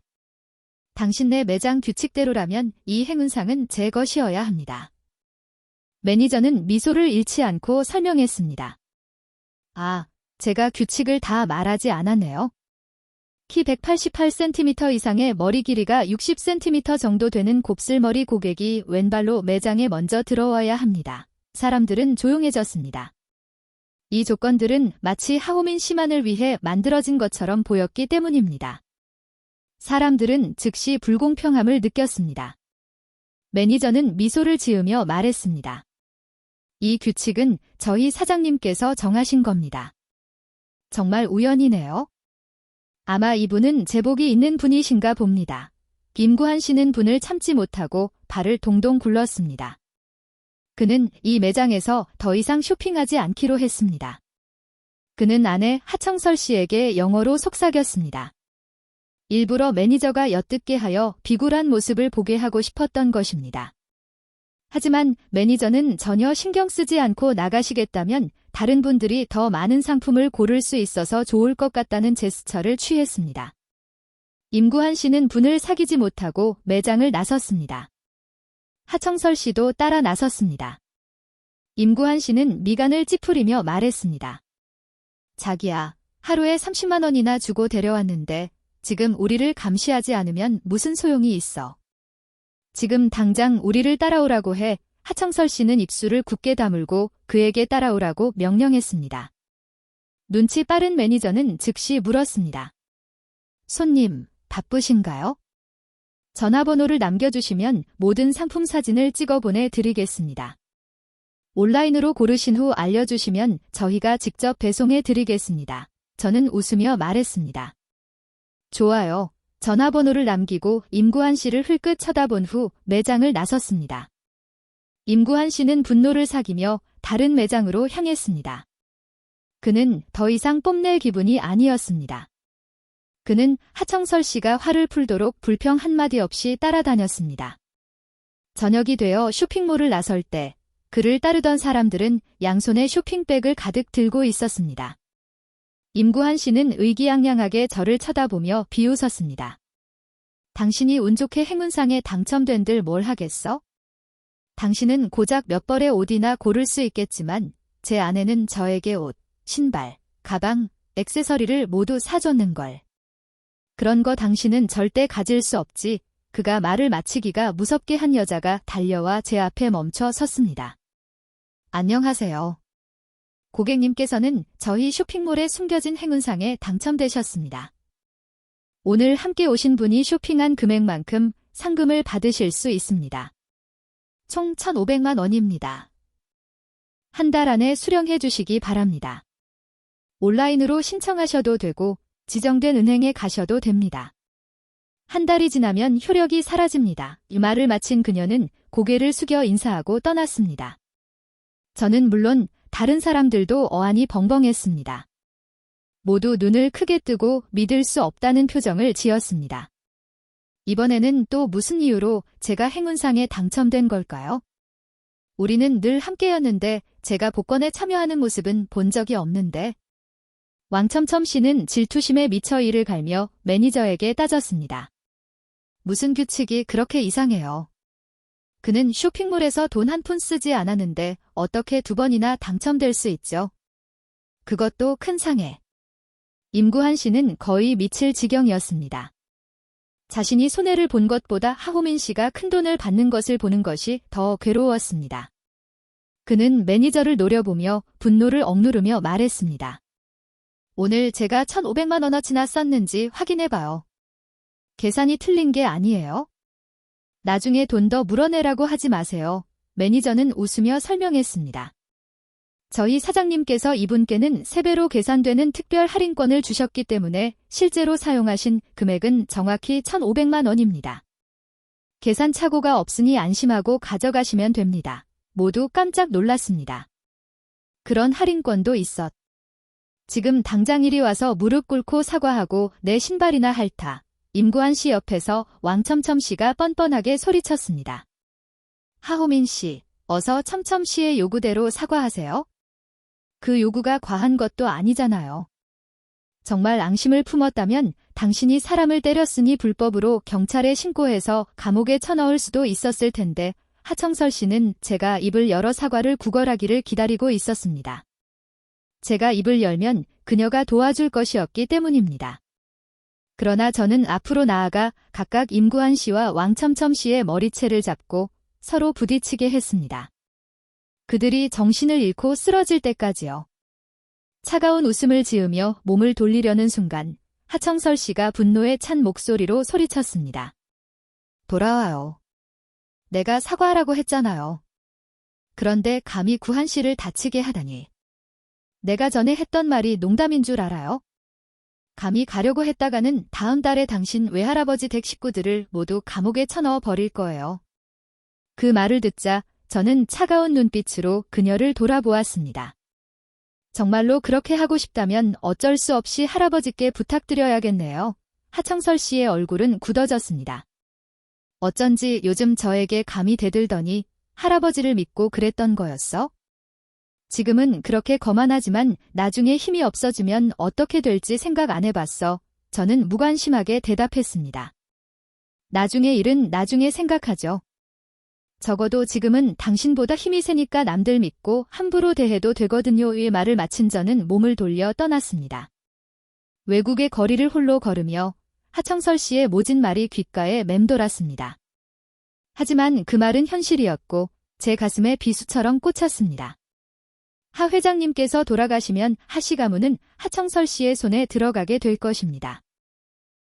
당신네 매장 규칙대로라면 이 행운상은 제 것이어야 합니다. 매니저는 미소를 잃지 않고 설명했습니다. 아, 제가 규칙을 다 말하지 않았네요. 키 188cm 이상의 머리 길이가 60cm 정도 되는 곱슬머리 고객이 왼발로 매장에 먼저 들어와야 합니다. 사람들은 조용해졌습니다. 이 조건들은 마치 하오민 씨만을 위해 만들어진 것처럼 보였기 때문입니다. 사람들은 즉시 불공평함을 느꼈습니다. 매니저는 미소를 지으며 말했습니다. 이 규칙은 저희 사장님께서 정하신 겁니다. 정말 우연이네요. 아마 이분은 제복이 있는 분이신가 봅니다. 김구한 씨는 분을 참지 못하고 발을 동동 굴렀습니다. 그는 이 매장에서 더 이상 쇼핑하지 않기로 했습니다. 그는 아내 하청설 씨에게 영어로 속삭였습니다. 일부러 매니저가 엿듣게 하여 비굴한 모습을 보게 하고 싶었던 것입니다. 하지만 매니저는 전혀 신경 쓰지 않고 나가시겠다면 다른 분들이 더 많은 상품을 고를 수 있어서 좋을 것 같다는 제스처를 취했습니다. 임구한 씨는 분을 사귀지 못하고 매장을 나섰습니다. 하청설 씨도 따라 나섰습니다. 임구한 씨는 미간을 찌푸리며 말했습니다. 자기야, 하루에 30만 원이나 주고 데려왔는데 지금 우리를 감시하지 않으면 무슨 소용이 있어. 지금 당장 우리를 따라오라고 해. 하청설 씨는 입술을 굳게 다물고 그에게 따라오라고 명령했습니다. 눈치 빠른 매니저는 즉시 물었습니다. 손님, 바쁘신가요? 전화번호를 남겨주시면 모든 상품 사진을 찍어 보내드리겠습니다. 온라인으로 고르신 후 알려주시면 저희가 직접 배송해 드리겠습니다. 저는 웃으며 말했습니다. 좋아요. 전화번호를 남기고 임구한 씨를 흘끗 쳐다본 후 매장을 나섰습니다. 임구한 씨는 분노를 사귀며 다른 매장으로 향했습니다. 그는 더 이상 뽐낼 기분이 아니었습니다. 그는 하청설 씨가 화를 풀도록 불평 한마디 없이 따라다녔습니다. 저녁이 되어 쇼핑몰을 나설 때 그를 따르던 사람들은 양손에 쇼핑백을 가득 들고 있었습니다. 임구한 씨는 의기양양하게 저를 쳐다보며 비웃었습니다. 당신이 운 좋게 행운상에 당첨된들 뭘 하겠어? 당신은 고작 몇 벌의 옷이나 고를 수 있겠지만 제 아내는 저에게 옷, 신발, 가방, 액세서리를 모두 사줬는걸. 그런 거 당신은 절대 가질 수 없지. 그가 말을 마치기가 무섭게 한 여자가 달려와 제 앞에 멈춰 섰습니다. 안녕하세요. 고객님께서는 저희 쇼핑몰에 숨겨진 행운상에 당첨되셨습니다. 오늘 함께 오신 분이 쇼핑한 금액만큼 상금을 받으실 수 있습니다. 총 1,500만 원입니다. 한 달 안에 수령해 주시기 바랍니다. 온라인으로 신청하셔도 되고 지정된 은행에 가셔도 됩니다. 한 달이 지나면 효력이 사라집니다. 이 말을 마친 그녀는 고개를 숙여 인사하고 떠났습니다. 저는 물론 다른 사람들도 어안이 벙벙했습니다. 모두 눈을 크게 뜨고 믿을 수 없다는 표정을 지었습니다. 이번에는 또 무슨 이유로 제가 행운상에 당첨된 걸까요? 우리는 늘 함께였는데 제가 복권에 참여하는 모습은 본 적이 없는데. 왕첨첨 씨는 질투심에 미쳐 이를 갈며 매니저에게 따졌습니다. 무슨 규칙이 그렇게 이상해요. 그는 쇼핑몰에서 돈 한 푼 쓰지 않았는데 어떻게 2번이나 당첨될 수 있죠? 그것도 큰 상에. 임구한 씨는 거의 미칠 지경이었습니다. 자신이 손해를 본 것보다 하호민 씨가 큰 돈을 받는 것을 보는 것이 더 괴로웠습니다. 그는 매니저를 노려보며 분노를 억누르며 말했습니다. 오늘 제가 1,500만 원어치나 썼는지 확인해봐요. 계산이 틀린 게 아니에요? 나중에 돈 더 물어내라고 하지 마세요. 매니저는 웃으며 설명했습니다. 저희 사장님께서 이분께는 3배로 계산되는 특별 할인권을 주셨기 때문에 실제로 사용하신 금액은 정확히 1,500만 원입니다. 계산 착오가 없으니 안심하고 가져가시면 됩니다. 모두 깜짝 놀랐습니다. 그런 할인권도 있었. 지금 당장 이리 와서 무릎 꿇고 사과하고 내 신발이나 핥아. 임구한 씨 옆에서 왕첨첨 씨가 뻔뻔하게 소리쳤습니다. 하호민 씨, 어서 첨첨 씨의 요구대로 사과하세요. 그 요구가 과한 것도 아니잖아요. 정말 앙심을 품었다면 당신이 사람을 때렸으니 불법으로 경찰에 신고해서 감옥에 쳐넣을 수도 있었을 텐데 하청설 씨는 제가 입을 열어 사과를 구걸하기를 기다리고 있었습니다. 제가 입을 열면 그녀가 도와줄 것이었기 때문입니다. 그러나 저는 앞으로 나아가 각각 임구한 씨와 왕첨첨 씨의 머리채를 잡고 서로 부딪히게 했습니다. 그들이 정신을 잃고 쓰러질 때까지요. 차가운 웃음을 지으며 몸을 돌리려는 순간 하청설 씨가 분노에 찬 목소리로 소리쳤습니다. 돌아와요. 내가 사과하라고 했잖아요. 그런데 감히 구한 씨를 다치게 하다니. 내가 전에 했던 말이 농담인 줄 알아요? 감히 가려고 했다가는 다음 달에 당신 외할아버지 댁 식구들을 모두 감옥에 쳐넣어 버릴 거예요. 그 말을 듣자 저는 차가운 눈빛으로 그녀를 돌아보았습니다. 정말로 그렇게 하고 싶다면 어쩔 수 없이 할아버지께 부탁드려야겠네요. 하청설 씨의 얼굴은 굳어졌습니다. 어쩐지 요즘 저에게 감히 대들더니 할아버지를 믿고 그랬던 거였어? 지금은 그렇게 거만하지만 나중에 힘이 없어지면 어떻게 될지 생각 안 해봤어. 저는 무관심하게 대답했습니다. 나중의 일은 나중에 생각하죠. 적어도 지금은 당신보다 힘이 세니까 남들 믿고 함부로 대해도 되거든요. 의 말을 마친 저는 몸을 돌려 떠났습니다. 외국의 거리를 홀로 걸으며 하청설 씨의 모진 말이 귓가에 맴돌았습니다. 하지만 그 말은 현실이었고 제 가슴에 비수처럼 꽂혔습니다. 하 회장님께서 돌아가시면 하씨 가문은 하청설 씨의 손에 들어가게 될 것입니다.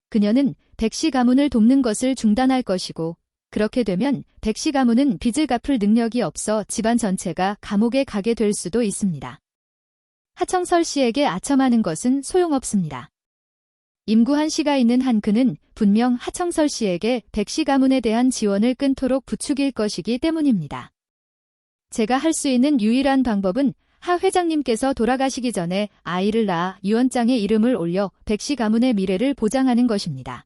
그녀는 백씨 가문을 돕는 것을 중단할 것이고 그렇게 되면 백씨 가문은 빚을 갚을 능력이 없어 집안 전체가 감옥에 가게 될 수도 있습니다. 하청설 씨에게 아첨하는 것은 소용없습니다. 임구한 씨가 있는 한 그는 분명 하청설 씨에게 백씨 가문에 대한 지원을 끊도록 부추길 것이기 때문입니다. 제가 할 수 있는 유일한 방법은 하 회장님께서 돌아가시기 전에 아이를 낳아 유언장에 이름을 올려 백씨 가문의 미래를 보장하는 것입니다.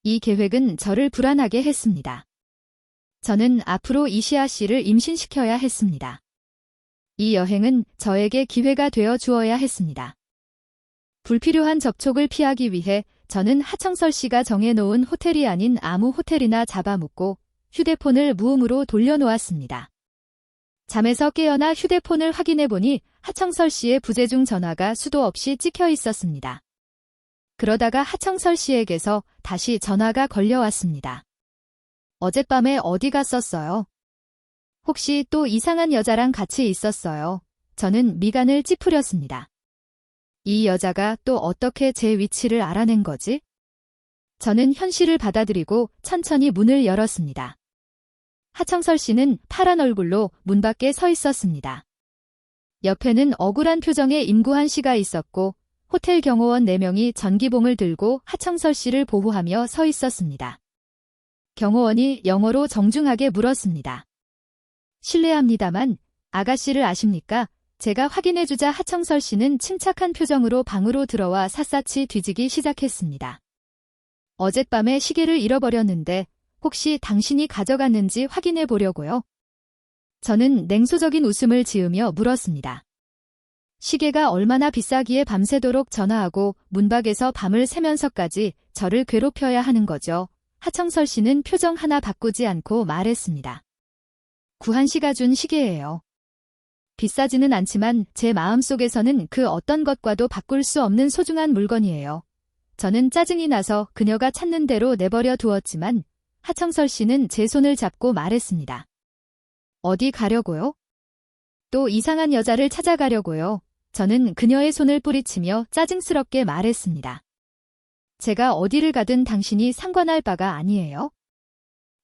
이 계획은 저를 불안하게 했습니다. 저는 앞으로 이시아 씨를 임신시켜야 했습니다. 이 여행은 저에게 기회가 되어 주어야 했습니다. 불필요한 접촉을 피하기 위해 저는 하청설 씨가 정해놓은 호텔이 아닌 아무 호텔이나 잡아먹고 휴대폰을 무음으로 돌려놓았습니다. 잠에서 깨어나 휴대폰을 확인해보니 하청설 씨의 부재중 전화가 수도 없이 찍혀 있었습니다. 그러다가 하청설 씨에게서 다시 전화가 걸려왔습니다. 어젯밤에 어디 갔었어요? 혹시 또 이상한 여자랑 같이 있었어요? 저는 미간을 찌푸렸습니다. 이 여자가 또 어떻게 제 위치를 알아낸 거지? 저는 현실을 받아들이고 천천히 문을 열었습니다. 하청설 씨는 파란 얼굴로 문 밖에 서 있었습니다. 옆에는 억울한 표정의 임구한 씨가 있었고 호텔 경호원 4명이 전기봉을 들고 하청설 씨를 보호하며 서 있었습니다. 경호원이 영어로 정중하게 물었습니다. 실례합니다만 아가씨를 아십니까? 제가 확인해주자 하청설 씨는 침착한 표정으로 방으로 들어와 샅샅이 뒤지기 시작했습니다. 어젯밤에 시계를 잃어버렸는데 혹시 당신이 가져갔는지 확인해 보려고요. 저는 냉소적인 웃음을 지으며 물었습니다. 시계가 얼마나 비싸기에 밤새도록 전화하고 문밖에서 밤을 새면서까지 저를 괴롭혀야 하는 거죠. 하청설 씨는 표정 하나 바꾸지 않고 말했습니다. 구한 씨가 준 시계예요. 비싸지는 않지만 제 마음속에서는 그 어떤 것과도 바꿀 수 없는 소중한 물건이에요. 저는 짜증이 나서 그녀가 찾는 대로 내버려 두었지만 하청설 씨는 제 손을 잡고 말했습니다. 어디 가려고요? 또 이상한 여자를 찾아가려고요. 저는 그녀의 손을 뿌리치며 짜증스럽게 말했습니다. 제가 어디를 가든 당신이 상관할 바가 아니에요.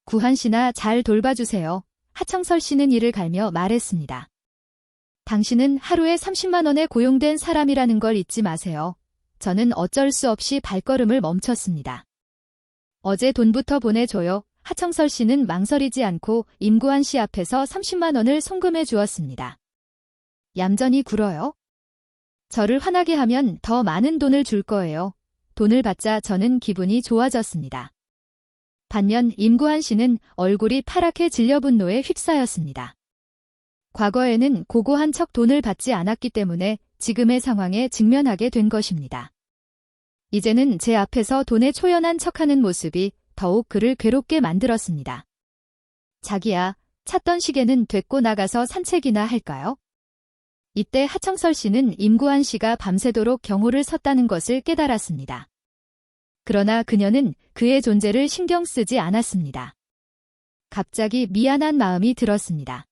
구한 씨나 잘 돌봐주세요. 하청설 씨는 이를 갈며 말했습니다. 당신은 하루에 30만 원에 고용된 사람이라는 걸 잊지 마세요. 저는 어쩔 수 없이 발걸음을 멈췄습니다. 어제 돈부터 보내줘요. 하청설 씨는 망설이지 않고 임구한 씨 앞에서 30만 원을 송금해 주었습니다. 얌전히 굴어요. 저를 화나게 하면 더 많은 돈을 줄 거예요. 돈을 받자 저는 기분이 좋아졌습니다. 반면 임구한 씨는 얼굴이 파랗게 질려 분노에 휩싸였습니다. 과거에는 고고한 척 돈을 받지 않았기 때문에 지금의 상황에 직면하게 된 것입니다. 이제는 제 앞에서 돈에 초연한 척하는 모습이 더욱 그를 괴롭게 만들었습니다. 자기야, 찾던 시계는 됐고 나가서 산책이나 할까요? 이때 하청설 씨는 임구한 씨가 밤새도록 경호를 섰다는 것을 깨달았습니다. 그러나 그녀는 그의 존재를 신경 쓰지 않았습니다. 갑자기 미안한 마음이 들었습니다.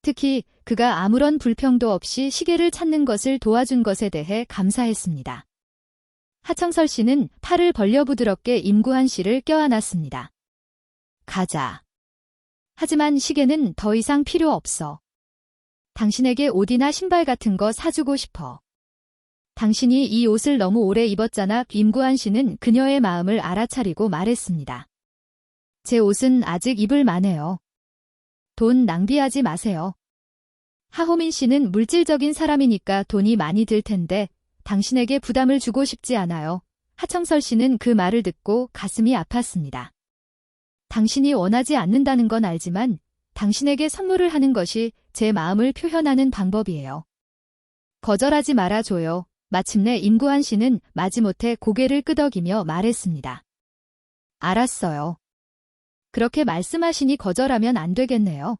특히 그가 아무런 불평도 없이 시계를 찾는 것을 도와준 것에 대해 감사했습니다. 하청설 씨는 팔을 벌려 부드럽게 임구한 씨를 껴안았습니다. 가자. 하지만 시계는 더 이상 필요 없어. 당신에게 옷이나 신발 같은 거 사주고 싶어. 당신이 이 옷을 너무 오래 입었잖아. 임구한 씨는 그녀의 마음을 알아차리고 말했습니다. 제 옷은 아직 입을 만해요. 돈 낭비하지 마세요. 하호민 씨는 물질적인 사람이니까 돈이 많이 들 텐데 당신에게 부담을 주고 싶지 않아요. 하청설 씨는 그 말을 듣고 가슴이 아팠습니다. 당신이 원하지 않는다는 건 알지만 당신에게 선물을 하는 것이 제 마음을 표현하는 방법이에요. 거절하지 말아줘요. 마침내 임구한 씨는 마지못해 고개를 끄덕이며 말했습니다. 알았어요. 그렇게 말씀하시니 거절하면 안 되겠네요.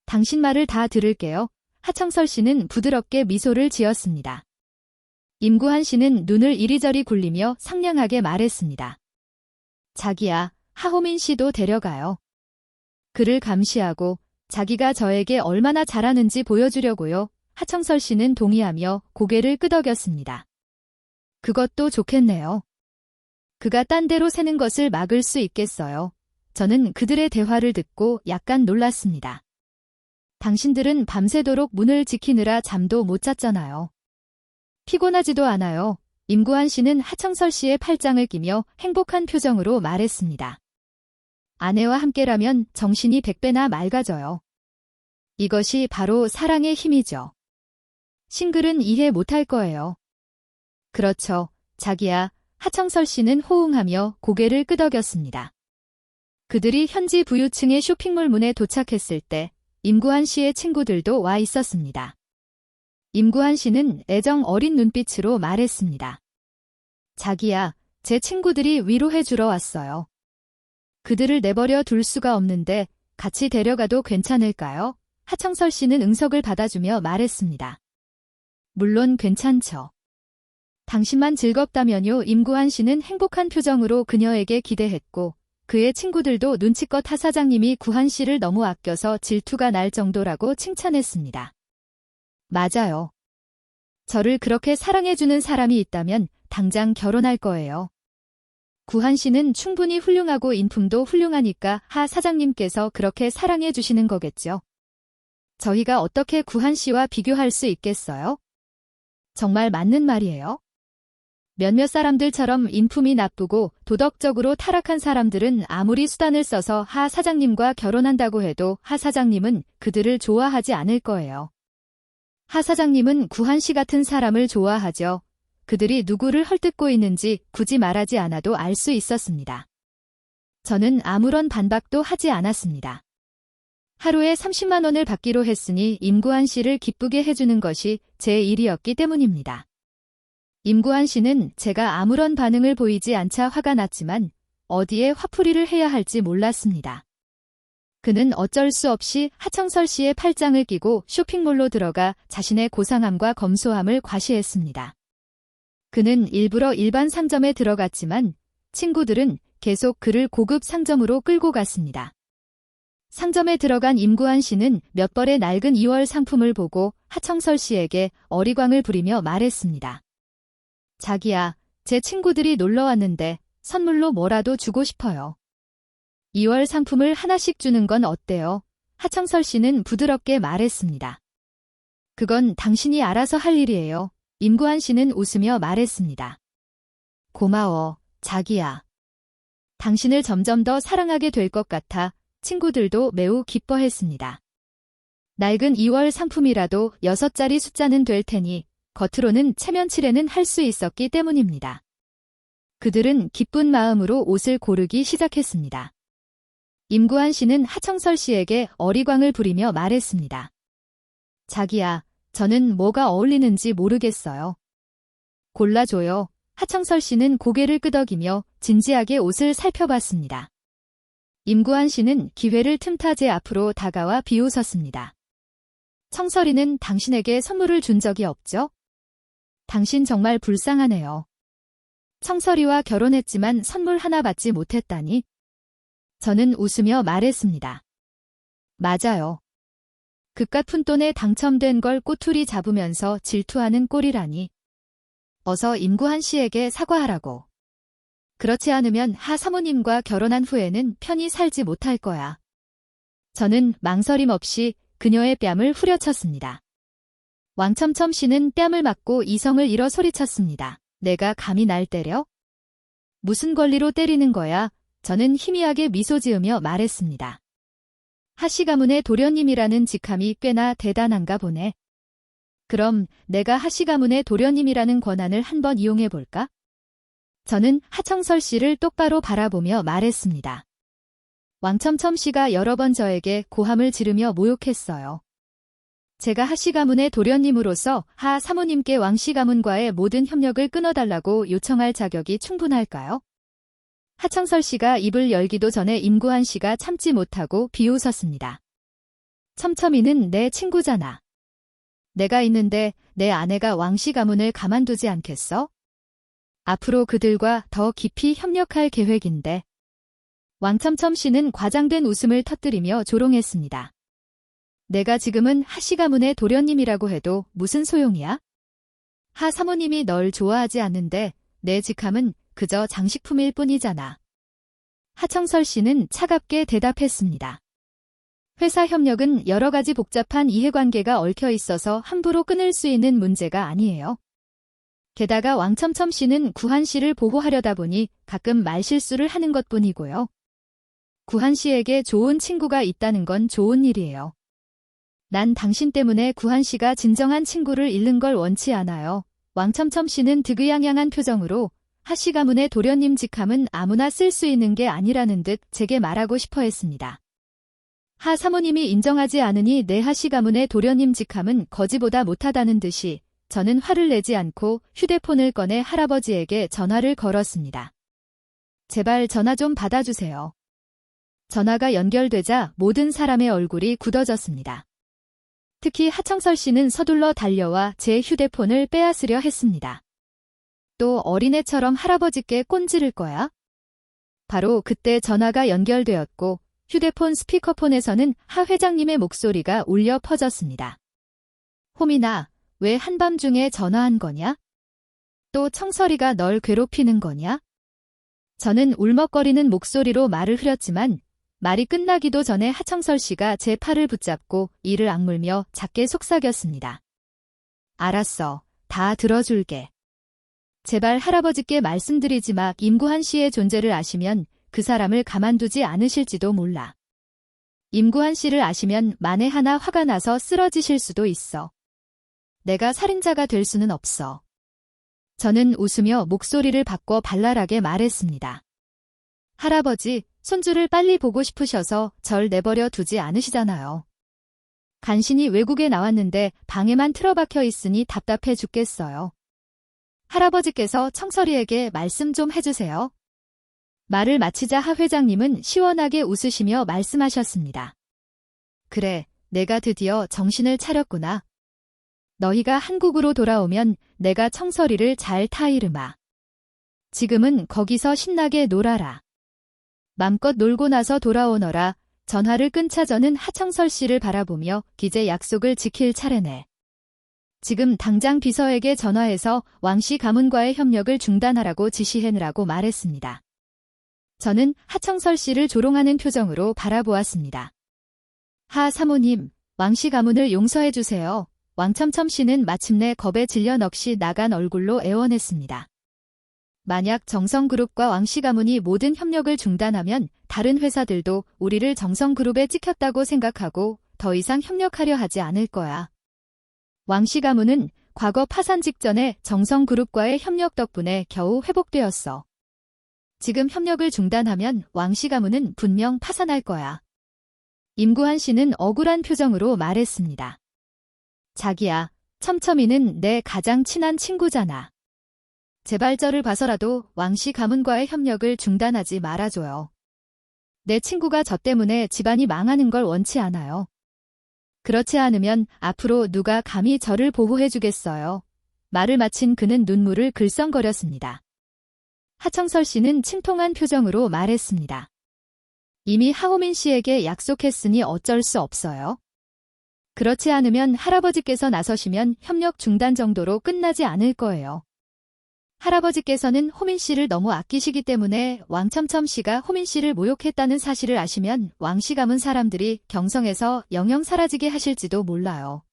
당신 말을 다 들을게요. 하청설 씨는 부드럽게 미소를 지었습니다. 임구한 씨는 눈을 이리저리 굴리며 상냥하게 말했습니다. 자기야, 하호민 씨도 데려가요. 그를 감시하고 자기가 저에게 얼마나 잘하는지 보여주려고요. 하청설 씨는 동의하며 고개를 끄덕였습니다. 그것도 좋겠네요. 그가 딴 데로 새는 것을 막을 수 있겠어요. 저는 그들의 대화를 듣고 약간 놀랐습니다. 당신들은 밤새도록 문을 지키느라 잠도 못 잤잖아요. 피곤하지도 않아요. 임구한 씨는 하청설 씨의 팔짱을 끼며 행복한 표정으로 말했습니다. 아내와 함께라면 정신이 100배나 맑아져요. 이것이 바로 사랑의 힘이죠. 싱글은 이해 못할 거예요. 그렇죠, 자기야. 하청설 씨는 호응하며 고개를 끄덕였습니다. 그들이 현지 부유층의 쇼핑몰 문에 도착했을 때 임구한 씨의 친구들도 와 있었습니다. 임구한 씨는 애정 어린 눈빛으로 말했습니다. 자기야, 제 친구들이 위로해 주러 왔어요. 그들을 내버려 둘 수가 없는데 같이 데려가도 괜찮을까요? 하청설 씨는 응석을 받아주며 말했습니다. 물론 괜찮죠. 당신만 즐겁다면요. 임구한 씨는 행복한 표정으로 그녀에게 기대했고 그의 친구들도 눈치껏 하 사장님이 구한 씨를 너무 아껴서 질투가 날 정도라고 칭찬했습니다. 맞아요. 저를 그렇게 사랑해주는 사람이 있다면 당장 결혼할 거예요. 구한 씨는 충분히 훌륭하고 인품도 훌륭하니까 하 사장님께서 그렇게 사랑해 주시는 거겠죠. 저희가 어떻게 구한 씨와 비교할 수 있겠어요? 정말 맞는 말이에요. 몇몇 사람들처럼 인품이 나쁘고 도덕적으로 타락한 사람들은 아무리 수단을 써서 하 사장님과 결혼한다고 해도 하 사장님은 그들을 좋아하지 않을 거예요. 하 사장님은 구한 씨 같은 사람을 좋아하죠. 그들이 누구를 헐뜯고 있는지 굳이 말하지 않아도 알 수 있었습니다. 저는 아무런 반박도 하지 않았습니다. 하루에 30만 원을 받기로 했으니 임구한 씨를 기쁘게 해주는 것이 제 일이었기 때문입니다. 임구한 씨는 제가 아무런 반응을 보이지 않자 화가 났지만 어디에 화풀이를 해야 할지 몰랐습니다. 그는 어쩔 수 없이 하청설 씨의 팔짱을 끼고 쇼핑몰로 들어가 자신의 고상함과 검소함을 과시했습니다. 그는 일부러 일반 상점에 들어갔지만 친구들은 계속 그를 고급 상점으로 끌고 갔습니다. 상점에 들어간 임구한 씨는 몇 벌의 낡은 2월 상품을 보고 하청설 씨에게 어리광을 부리며 말했습니다. 자기야, 제 친구들이 놀러 왔는데 선물로 뭐라도 주고 싶어요. 2월 상품을 하나씩 주는 건 어때요? 하청설 씨는 부드럽게 말했습니다. 그건 당신이 알아서 할 일이에요. 임구한 씨는 웃으며 말했습니다. 고마워, 자기야. 당신을 점점 더 사랑하게 될 것 같아 친구들도 매우 기뻐했습니다. 낡은 2월 상품이라도 6자리 숫자는 될 테니 겉으로는 체면치레는 할 수 있었기 때문입니다. 그들은 기쁜 마음으로 옷을 고르기 시작했습니다. 임구한 씨는 하청설 씨에게 어리광을 부리며 말했습니다. 자기야, 저는 뭐가 어울리는지 모르겠어요. 골라줘요. 하청설 씨는 고개를 끄덕이며 진지하게 옷을 살펴봤습니다. 임구한 씨는 기회를 틈타 제 앞으로 다가와 비웃었습니다. 청설이는 당신에게 선물을 준 적이 없죠? 당신 정말 불쌍하네요. 청설이와 결혼했지만 선물 하나 받지 못했다니? 저는 웃으며 말했습니다. 맞아요. 그깟 푼돈에 당첨된 걸 꼬투리 잡으면서 질투하는 꼴이라니. 어서 임구한 씨에게 사과하라고. 그렇지 않으면 하 사모님과 결혼한 후에는 편히 살지 못할 거야. 저는 망설임 없이 그녀의 뺨을 후려쳤습니다. 왕첨첨 씨는 뺨을 맞고 이성을 잃어 소리쳤습니다. 내가 감히 날 때려? 무슨 권리로 때리는 거야? 저는 희미하게 미소 지으며 말했습니다. 하씨 가문의 도련님이라는 직함이 꽤나 대단한가 보네. 그럼 내가 하씨 가문의 도련님이라는 권한을 한번 이용해 볼까? 저는 하청설 씨를 똑바로 바라보며 말했습니다. 왕첨첨 씨가 여러 번 저에게 고함을 지르며 모욕했어요. 제가 하씨 가문의 도련님으로서 하 사모님께 왕씨 가문과의 모든 협력을 끊어달라고 요청할 자격이 충분할까요? 하청설 씨가 입을 열기도 전에 임구한 씨가 참지 못하고 비웃었습니다. 첨첨이는 내 친구잖아. 내가 있는데 내 아내가 왕씨 가문을 가만두지 않겠어? 앞으로 그들과 더 깊이 협력할 계획인데. 왕첨첨 씨는 과장된 웃음을 터뜨리며 조롱했습니다. 내가 지금은 하씨 가문의 도련님이라고 해도 무슨 소용이야? 하 사모님이 널 좋아하지 않는데 내 직함은 그저 장식품일 뿐이잖아. 하청설 씨는 차갑게 대답했습니다. 회사 협력은 여러 가지 복잡한 이해관계가 얽혀 있어서 함부로 끊을 수 있는 문제가 아니에요. 게다가 왕첨첨 씨는 구한 씨를 보호하려다 보니 가끔 말실수를 하는 것뿐이고요. 구한 씨에게 좋은 친구가 있다는 건 좋은 일이에요. 난 당신 때문에 구한 씨가 진정한 친구를 잃는 걸 원치 않아요. 왕첨첨 씨는 득의양양한 표정으로 하씨 가문의 도련님 직함은 아무나 쓸 수 있는 게 아니라는 듯 제게 말하고 싶어 했습니다. 하 사모님이 인정하지 않으니 내 하씨 가문의 도련님 직함은 거지보다 못하다는 듯이 저는 화를 내지 않고 휴대폰을 꺼내 할아버지에게 전화를 걸었습니다. 제발 전화 좀 받아주세요. 전화가 연결되자 모든 사람의 얼굴이 굳어졌습니다. 특히 하청설 씨는 서둘러 달려와 제 휴대폰을 빼앗으려 했습니다. 또 어린애처럼 할아버지께 꼰지를 거야? 바로 그때 전화가 연결되었고 휴대폰 스피커폰에서는 하 회장님의 목소리가 울려 퍼졌습니다. 호민아, 왜 한밤중에 전화한 거냐? 또 청설이가 널 괴롭히는 거냐? 저는 울먹거리는 목소리로 말을 흐렸지만 말이 끝나기도 전에 하청설 씨가 제 팔을 붙잡고 이를 악물며 작게 속삭였습니다. 알았어. 다 들어줄게. 제발 할아버지께 말씀드리지 마. 임구한 씨의 존재를 아시면 그 사람을 가만두지 않으실지도 몰라. 임구한 씨를 아시면 만에 하나 화가 나서 쓰러지실 수도 있어. 내가 살인자가 될 수는 없어. 저는 웃으며 목소리를 바꿔 발랄하게 말했습니다. 할아버지, 손주를 빨리 보고 싶으셔서 절 내버려 두지 않으시잖아요. 간신히 외국에 나왔는데 방에만 틀어박혀 있으니 답답해 죽겠어요. 할아버지께서 청설이에게 말씀 좀 해주세요. 말을 마치자 하 회장님은 시원하게 웃으시며 말씀하셨습니다. 그래, 내가 드디어 정신을 차렸구나. 너희가 한국으로 돌아오면 내가 청설이를 잘 타이르마. 지금은 거기서 신나게 놀아라. 맘껏 놀고 나서 돌아오너라. 전화를 끊자 저는 하청설 씨를 바라보며 기재 약속을 지킬 차례네. 지금 당장 비서에게 전화해서 왕씨 가문과의 협력을 중단하라고 지시해느라고 말했습니다. 저는 하청설 씨를 조롱하는 표정으로 바라보았습니다. 하 사모님, 왕씨 가문을 용서해 주세요. 왕첨첨 씨는 마침내 겁에 질려 넋이 나간 얼굴로 애원했습니다. 만약 정성그룹과 왕씨 가문이 모든 협력을 중단하면 다른 회사들도 우리를 정성그룹에 찍혔다고 생각하고 더 이상 협력하려 하지 않을 거야. 왕씨 가문은 과거 파산 직전에 정성그룹과의 협력 덕분에 겨우 회복되었어. 지금 협력을 중단하면 왕씨 가문은 분명 파산할 거야. 임구한 씨는 억울한 표정으로 말했습니다. 자기야, 첨첨이는 내 가장 친한 친구잖아. 제발 저를 봐서라도 왕씨 가문과의 협력을 중단하지 말아줘요. 내 친구가 저 때문에 집안이 망하는 걸 원치 않아요. 그렇지 않으면 앞으로 누가 감히 저를 보호해주겠어요. 말을 마친 그는 눈물을 글썽거렸습니다. 하청설 씨는 침통한 표정으로 말했습니다. 이미 하호민 씨에게 약속했으니 어쩔 수 없어요. 그렇지 않으면 할아버지께서 나서시면 협력 중단 정도로 끝나지 않을 거예요. 할아버지께서는 호민 씨를 너무 아끼시기 때문에 왕첨첨 씨가 호민 씨를 모욕했다는 사실을 아시면 왕씨 가문 사람들이 경성에서 영영 사라지게 하실지도 몰라요.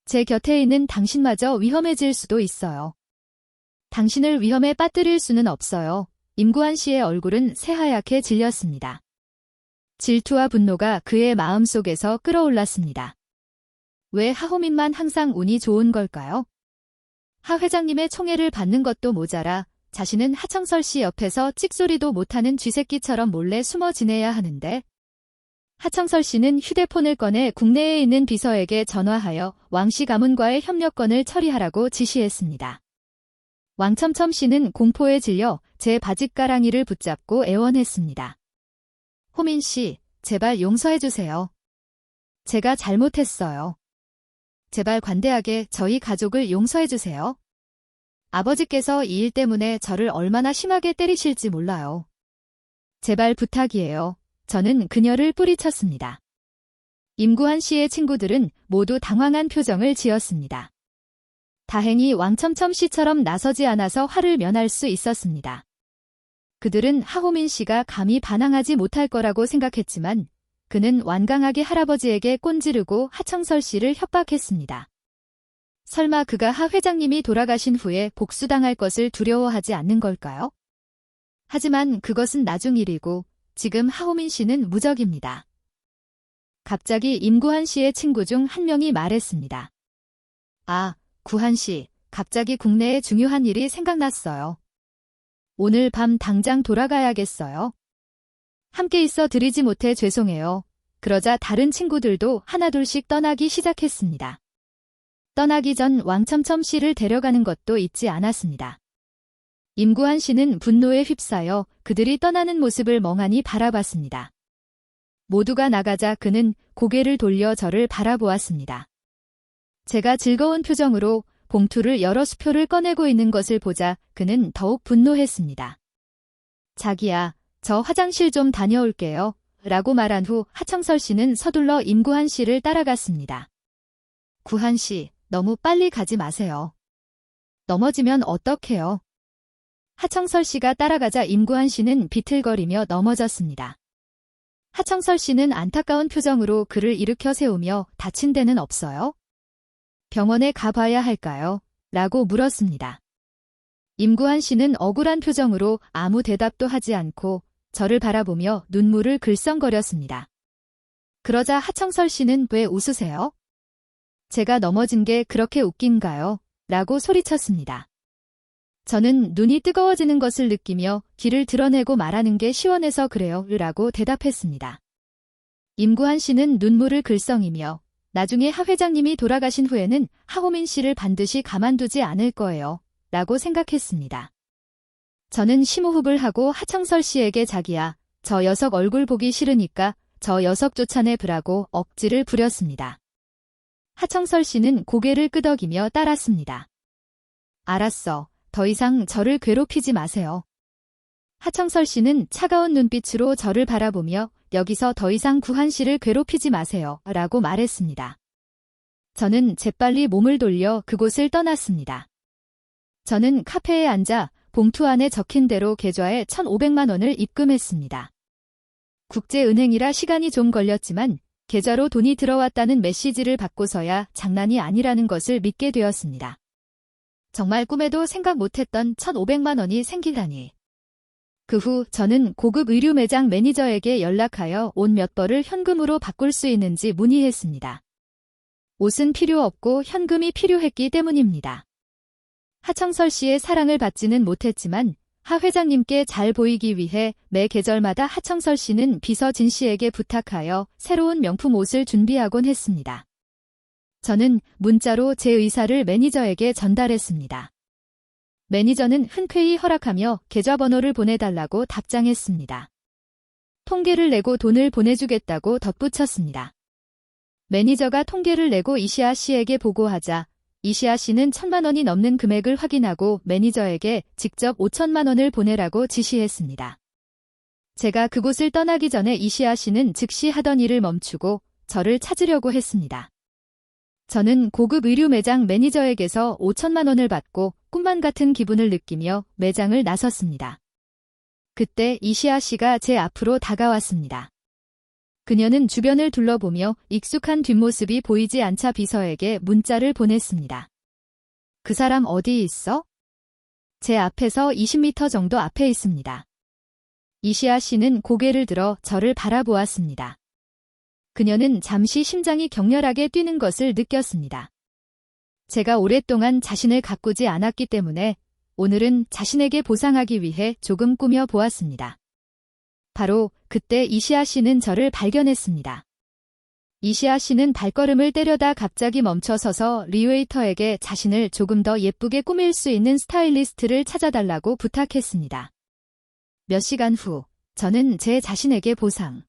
제 곁에 있는 당신마저 위험해질 수도 있어요. 당신을 위험에 빠뜨릴 수는 없어요. 임구한 씨의 얼굴은 새하얗게 질렸습니다. 질투와 분노가 그의 마음속에서 끌어올랐습니다. 왜 하호민만 항상 운이 좋은 걸까요? 하 회장님의 총애를 받는 것도 모자라 자신은 하청설 씨 옆에서 찍소리도 못하는 쥐새끼처럼 몰래 숨어 지내야 하는데 하청설 씨는 휴대폰을 꺼내 국내에 있는 비서에게 전화하여 왕씨 가문과의 협력건을 처리하라고 지시했습니다. 왕첨첨 씨는 공포에 질려 제 바짓가랑이를 붙잡고 애원했습니다. 호민 씨, 제발 용서해주세요. 제가 잘못했어요. 제발 관대하게 저희 가족을 용서해주세요. 아버지께서 이 일 때문에 저를 얼마나 심하게 때리실지 몰라요. 제발 부탁이에요. 저는 그녀를 뿌리쳤습니다. 임구한 씨의 친구들은 모두 당황한 표정을 지었습니다. 다행히 왕첨첨 씨처럼 나서지 않아서 화를 면할 수 있었습니다. 그들은 하호민 씨가 감히 반항하지 못할 거라고 생각했지만 그는 완강하게 할아버지에게 꼰지르고 하청설 씨를 협박했습니다. 설마 그가 하 회장님이 돌아가신 후에 복수당할 것을 두려워하지 않는 걸까요? 하지만 그것은 나중 일이고 지금 하호민 씨는 무적입니다. 갑자기 임구한 씨의 친구 중 한 명이 말했습니다. 아, 구한 씨, 갑자기 국내에 중요한 일이 생각났어요. 오늘 밤 당장 돌아가야겠어요. 함께 있어 드리지 못해 죄송해요. 그러자 다른 친구들도 하나둘씩 떠나기 시작했습니다. 떠나기 전 왕첨첨 씨를 데려가는 것도 잊지 않았습니다. 임구한 씨는 분노에 휩싸여 그들이 떠나는 모습을 멍하니 바라봤습니다. 모두가 나가자 그는 고개를 돌려 저를 바라보았습니다. 제가 즐거운 표정으로 봉투를 열어 수표를 꺼내고 있는 것을 보자 그는 더욱 분노했습니다. 자기야, 저 화장실 좀 다녀올게요. 라고 말한 후 하청설 씨는 서둘러 임구한 씨를 따라갔습니다. 구한 씨, 너무 빨리 가지 마세요. 넘어지면 어떡해요? 하청설 씨가 따라가자 임구한 씨는 비틀거리며 넘어졌습니다. 하청설 씨는 안타까운 표정으로 그를 일으켜 세우며 다친 데는 없어요? 병원에 가봐야 할까요? 라고 물었습니다. 임구한 씨는 억울한 표정으로 아무 대답도 하지 않고 저를 바라보며 눈물을 글썽거렸습니다. 그러자 하청설 씨는 왜 웃으세요? 제가 넘어진 게 그렇게 웃긴가요? 라고 소리쳤습니다. 저는 눈이 뜨거워지는 것을 느끼며 귀를 드러내고 말하는 게 시원해서 그래요. 라고 대답했습니다. 임구한 씨는 눈물을 글썽이며 나중에 하 회장님이 돌아가신 후에는 하호민 씨를 반드시 가만두지 않을 거예요. 라고 생각했습니다. 저는 심호흡을 하고 하청설 씨에게 자기야, 저 녀석 얼굴 보기 싫으니까 저 녀석 쫓아내보라고 억지를 부렸습니다. 하청설 씨는 고개를 끄덕이며 따랐습니다. 알았어. 더 이상 저를 괴롭히지 마세요. 하청설 씨는 차가운 눈빛으로 저를 바라보며 여기서 더 이상 구한 씨를 괴롭히지 마세요. 라고 말했습니다. 저는 재빨리 몸을 돌려 그곳을 떠났습니다. 저는 카페에 앉아 봉투 안에 적힌 대로 계좌에 1,500만 원을 입금했습니다. 국제은행이라 시간이 좀 걸렸지만 계좌로 돈이 들어왔다는 메시지를 받고서야 장난이 아니라는 것을 믿게 되었습니다. 정말 꿈에도 생각 못했던 1,500만 원이 생기다니. 그 후 저는 고급 의류 매장 매니저에게 연락하여 옷 몇 벌을 현금으로 바꿀 수 있는지 문의했습니다. 옷은 필요 없고 현금이 필요했기 때문입니다. 하청설 씨의 사랑을 받지는 못했지만 하 회장님께 잘 보이기 위해 매 계절마다 하청설 씨는 비서 진 씨에게 부탁하여 새로운 명품 옷을 준비하곤 했습니다. 저는 문자로 제 의사를 매니저에게 전달했습니다. 매니저는 흔쾌히 허락하며 계좌번호를 보내달라고 답장했습니다. 통계를 내고 돈을 보내주겠다고 덧붙였습니다. 매니저가 통계를 내고 이시아 씨에게 보고하자 이시아 씨는 1,000만 원이 넘는 금액을 확인하고 매니저에게 직접 5천만 원을 보내라고 지시했습니다. 제가 그곳을 떠나기 전에 이시아 씨는 즉시 하던 일을 멈추고 저를 찾으려고 했습니다. 저는 고급 의류 매장 매니저에게서 5천만 원을 받고 꿈만 같은 기분을 느끼며 매장을 나섰습니다. 그때 이시아 씨가 제 앞으로 다가왔습니다. 그녀는 주변을 둘러보며 익숙한 뒷모습이 보이지 않자 비서에게 문자를 보냈습니다. 그 사람 어디 있어? 제 앞에서 20m 정도 앞에 있습니다. 이시아 씨는 고개를 들어 저를 바라보았습니다. 그녀는 잠시 심장이 격렬하게 뛰는 것을 느꼈습니다. 제가 오랫동안 자신을 가꾸지 않았기 때문에 오늘은 자신에게 보상하기 위해 조금 꾸며 보았습니다. 바로 그때 이시아 씨는 저를 발견했습니다. 이시아 씨는 발걸음을 때려다 갑자기 멈춰서서 리웨이터에게 자신을 조금 더 예쁘게 꾸밀 수 있는 스타일리스트를 찾아달라고 부탁했습니다. 몇 시간 후, 저는 제 자신에게 보상.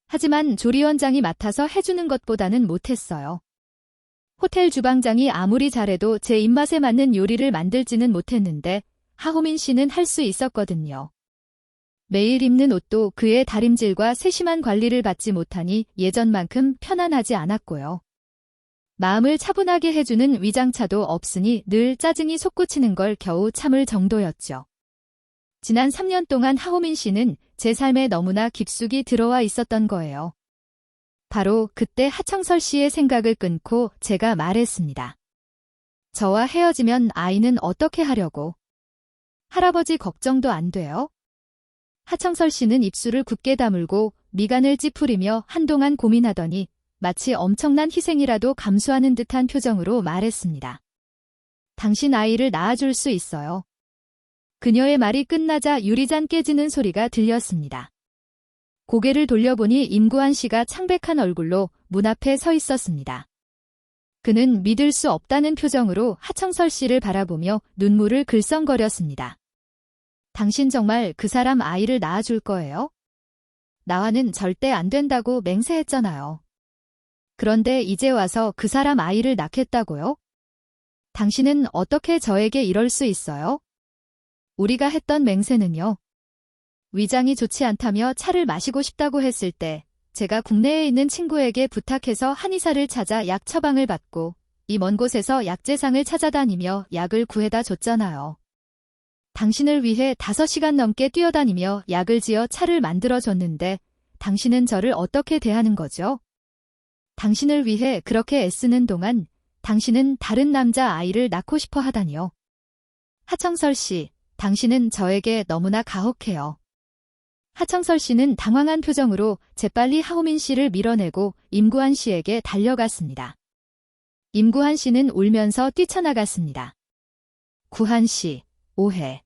하지만 조리원장이 맡아서 해주는 것보다는 못했어요. 호텔 주방장이 아무리 잘해도 제 입맛에 맞는 요리를 만들지는 못했는데 하호민 씨는 할 수 있었거든요. 매일 입는 옷도 그의 다림질과 세심한 관리를 받지 못하니 예전만큼 편안하지 않았고요. 마음을 차분하게 해주는 위장차도 없으니 늘 짜증이 솟구치는 걸 겨우 참을 정도였죠. 지난 3년 동안 하호민 씨는 제 삶에 너무나 깊숙이 들어와 있었던 거예요. 바로 그때 하청설 씨의 생각을 끊고 제가 말했습니다. 저와 헤어지면 아이는 어떻게 하려고? 할아버지 걱정도 안 돼요? 하청설 씨는 입술을 굳게 다물고 미간을 찌푸리며 한동안 고민하더니 마치 엄청난 희생이라도 감수하는 듯한 표정으로 말했습니다. 당신 아이를 낳아줄 수 있어요. 그녀의 말이 끝나자 유리잔 깨지는 소리가 들렸습니다. 고개를 돌려보니 임구한 씨가 창백한 얼굴로 문 앞에 서 있었습니다. 그는 믿을 수 없다는 표정으로 하청설 씨를 바라보며 눈물을 글썽거렸습니다. 당신 정말 그 사람 아이를 낳아줄 거예요? 나와는 절대 안 된다고 맹세했잖아요. 그런데 이제 와서 그 사람 아이를 낳겠다고요? 당신은 어떻게 저에게 이럴 수 있어요? 우리가 했던 맹세는요. 위장이 좋지 않다며 차를 마시고 싶다고 했을 때 제가 국내에 있는 친구에게 부탁해서 한의사를 찾아 약 처방을 받고 이 먼 곳에서 약재상을 찾아다니며 약을 구해다 줬잖아요. 당신을 위해 5시간 넘게 뛰어다니며 약을 지어 차를 만들어줬는데 당신은 저를 어떻게 대하는 거죠? 당신을 위해 그렇게 애쓰는 동안 당신은 다른 남자 아이를 낳고 싶어 하다니요. 하청설 씨, 당신은 저에게 너무나 가혹해요. 하청설 씨는 당황한 표정으로 재빨리 하우민 씨를 밀어내고 임구한 씨에게 달려갔습니다. 임구한 씨는 울면서 뛰쳐나갔습니다. 구한 씨, 오해.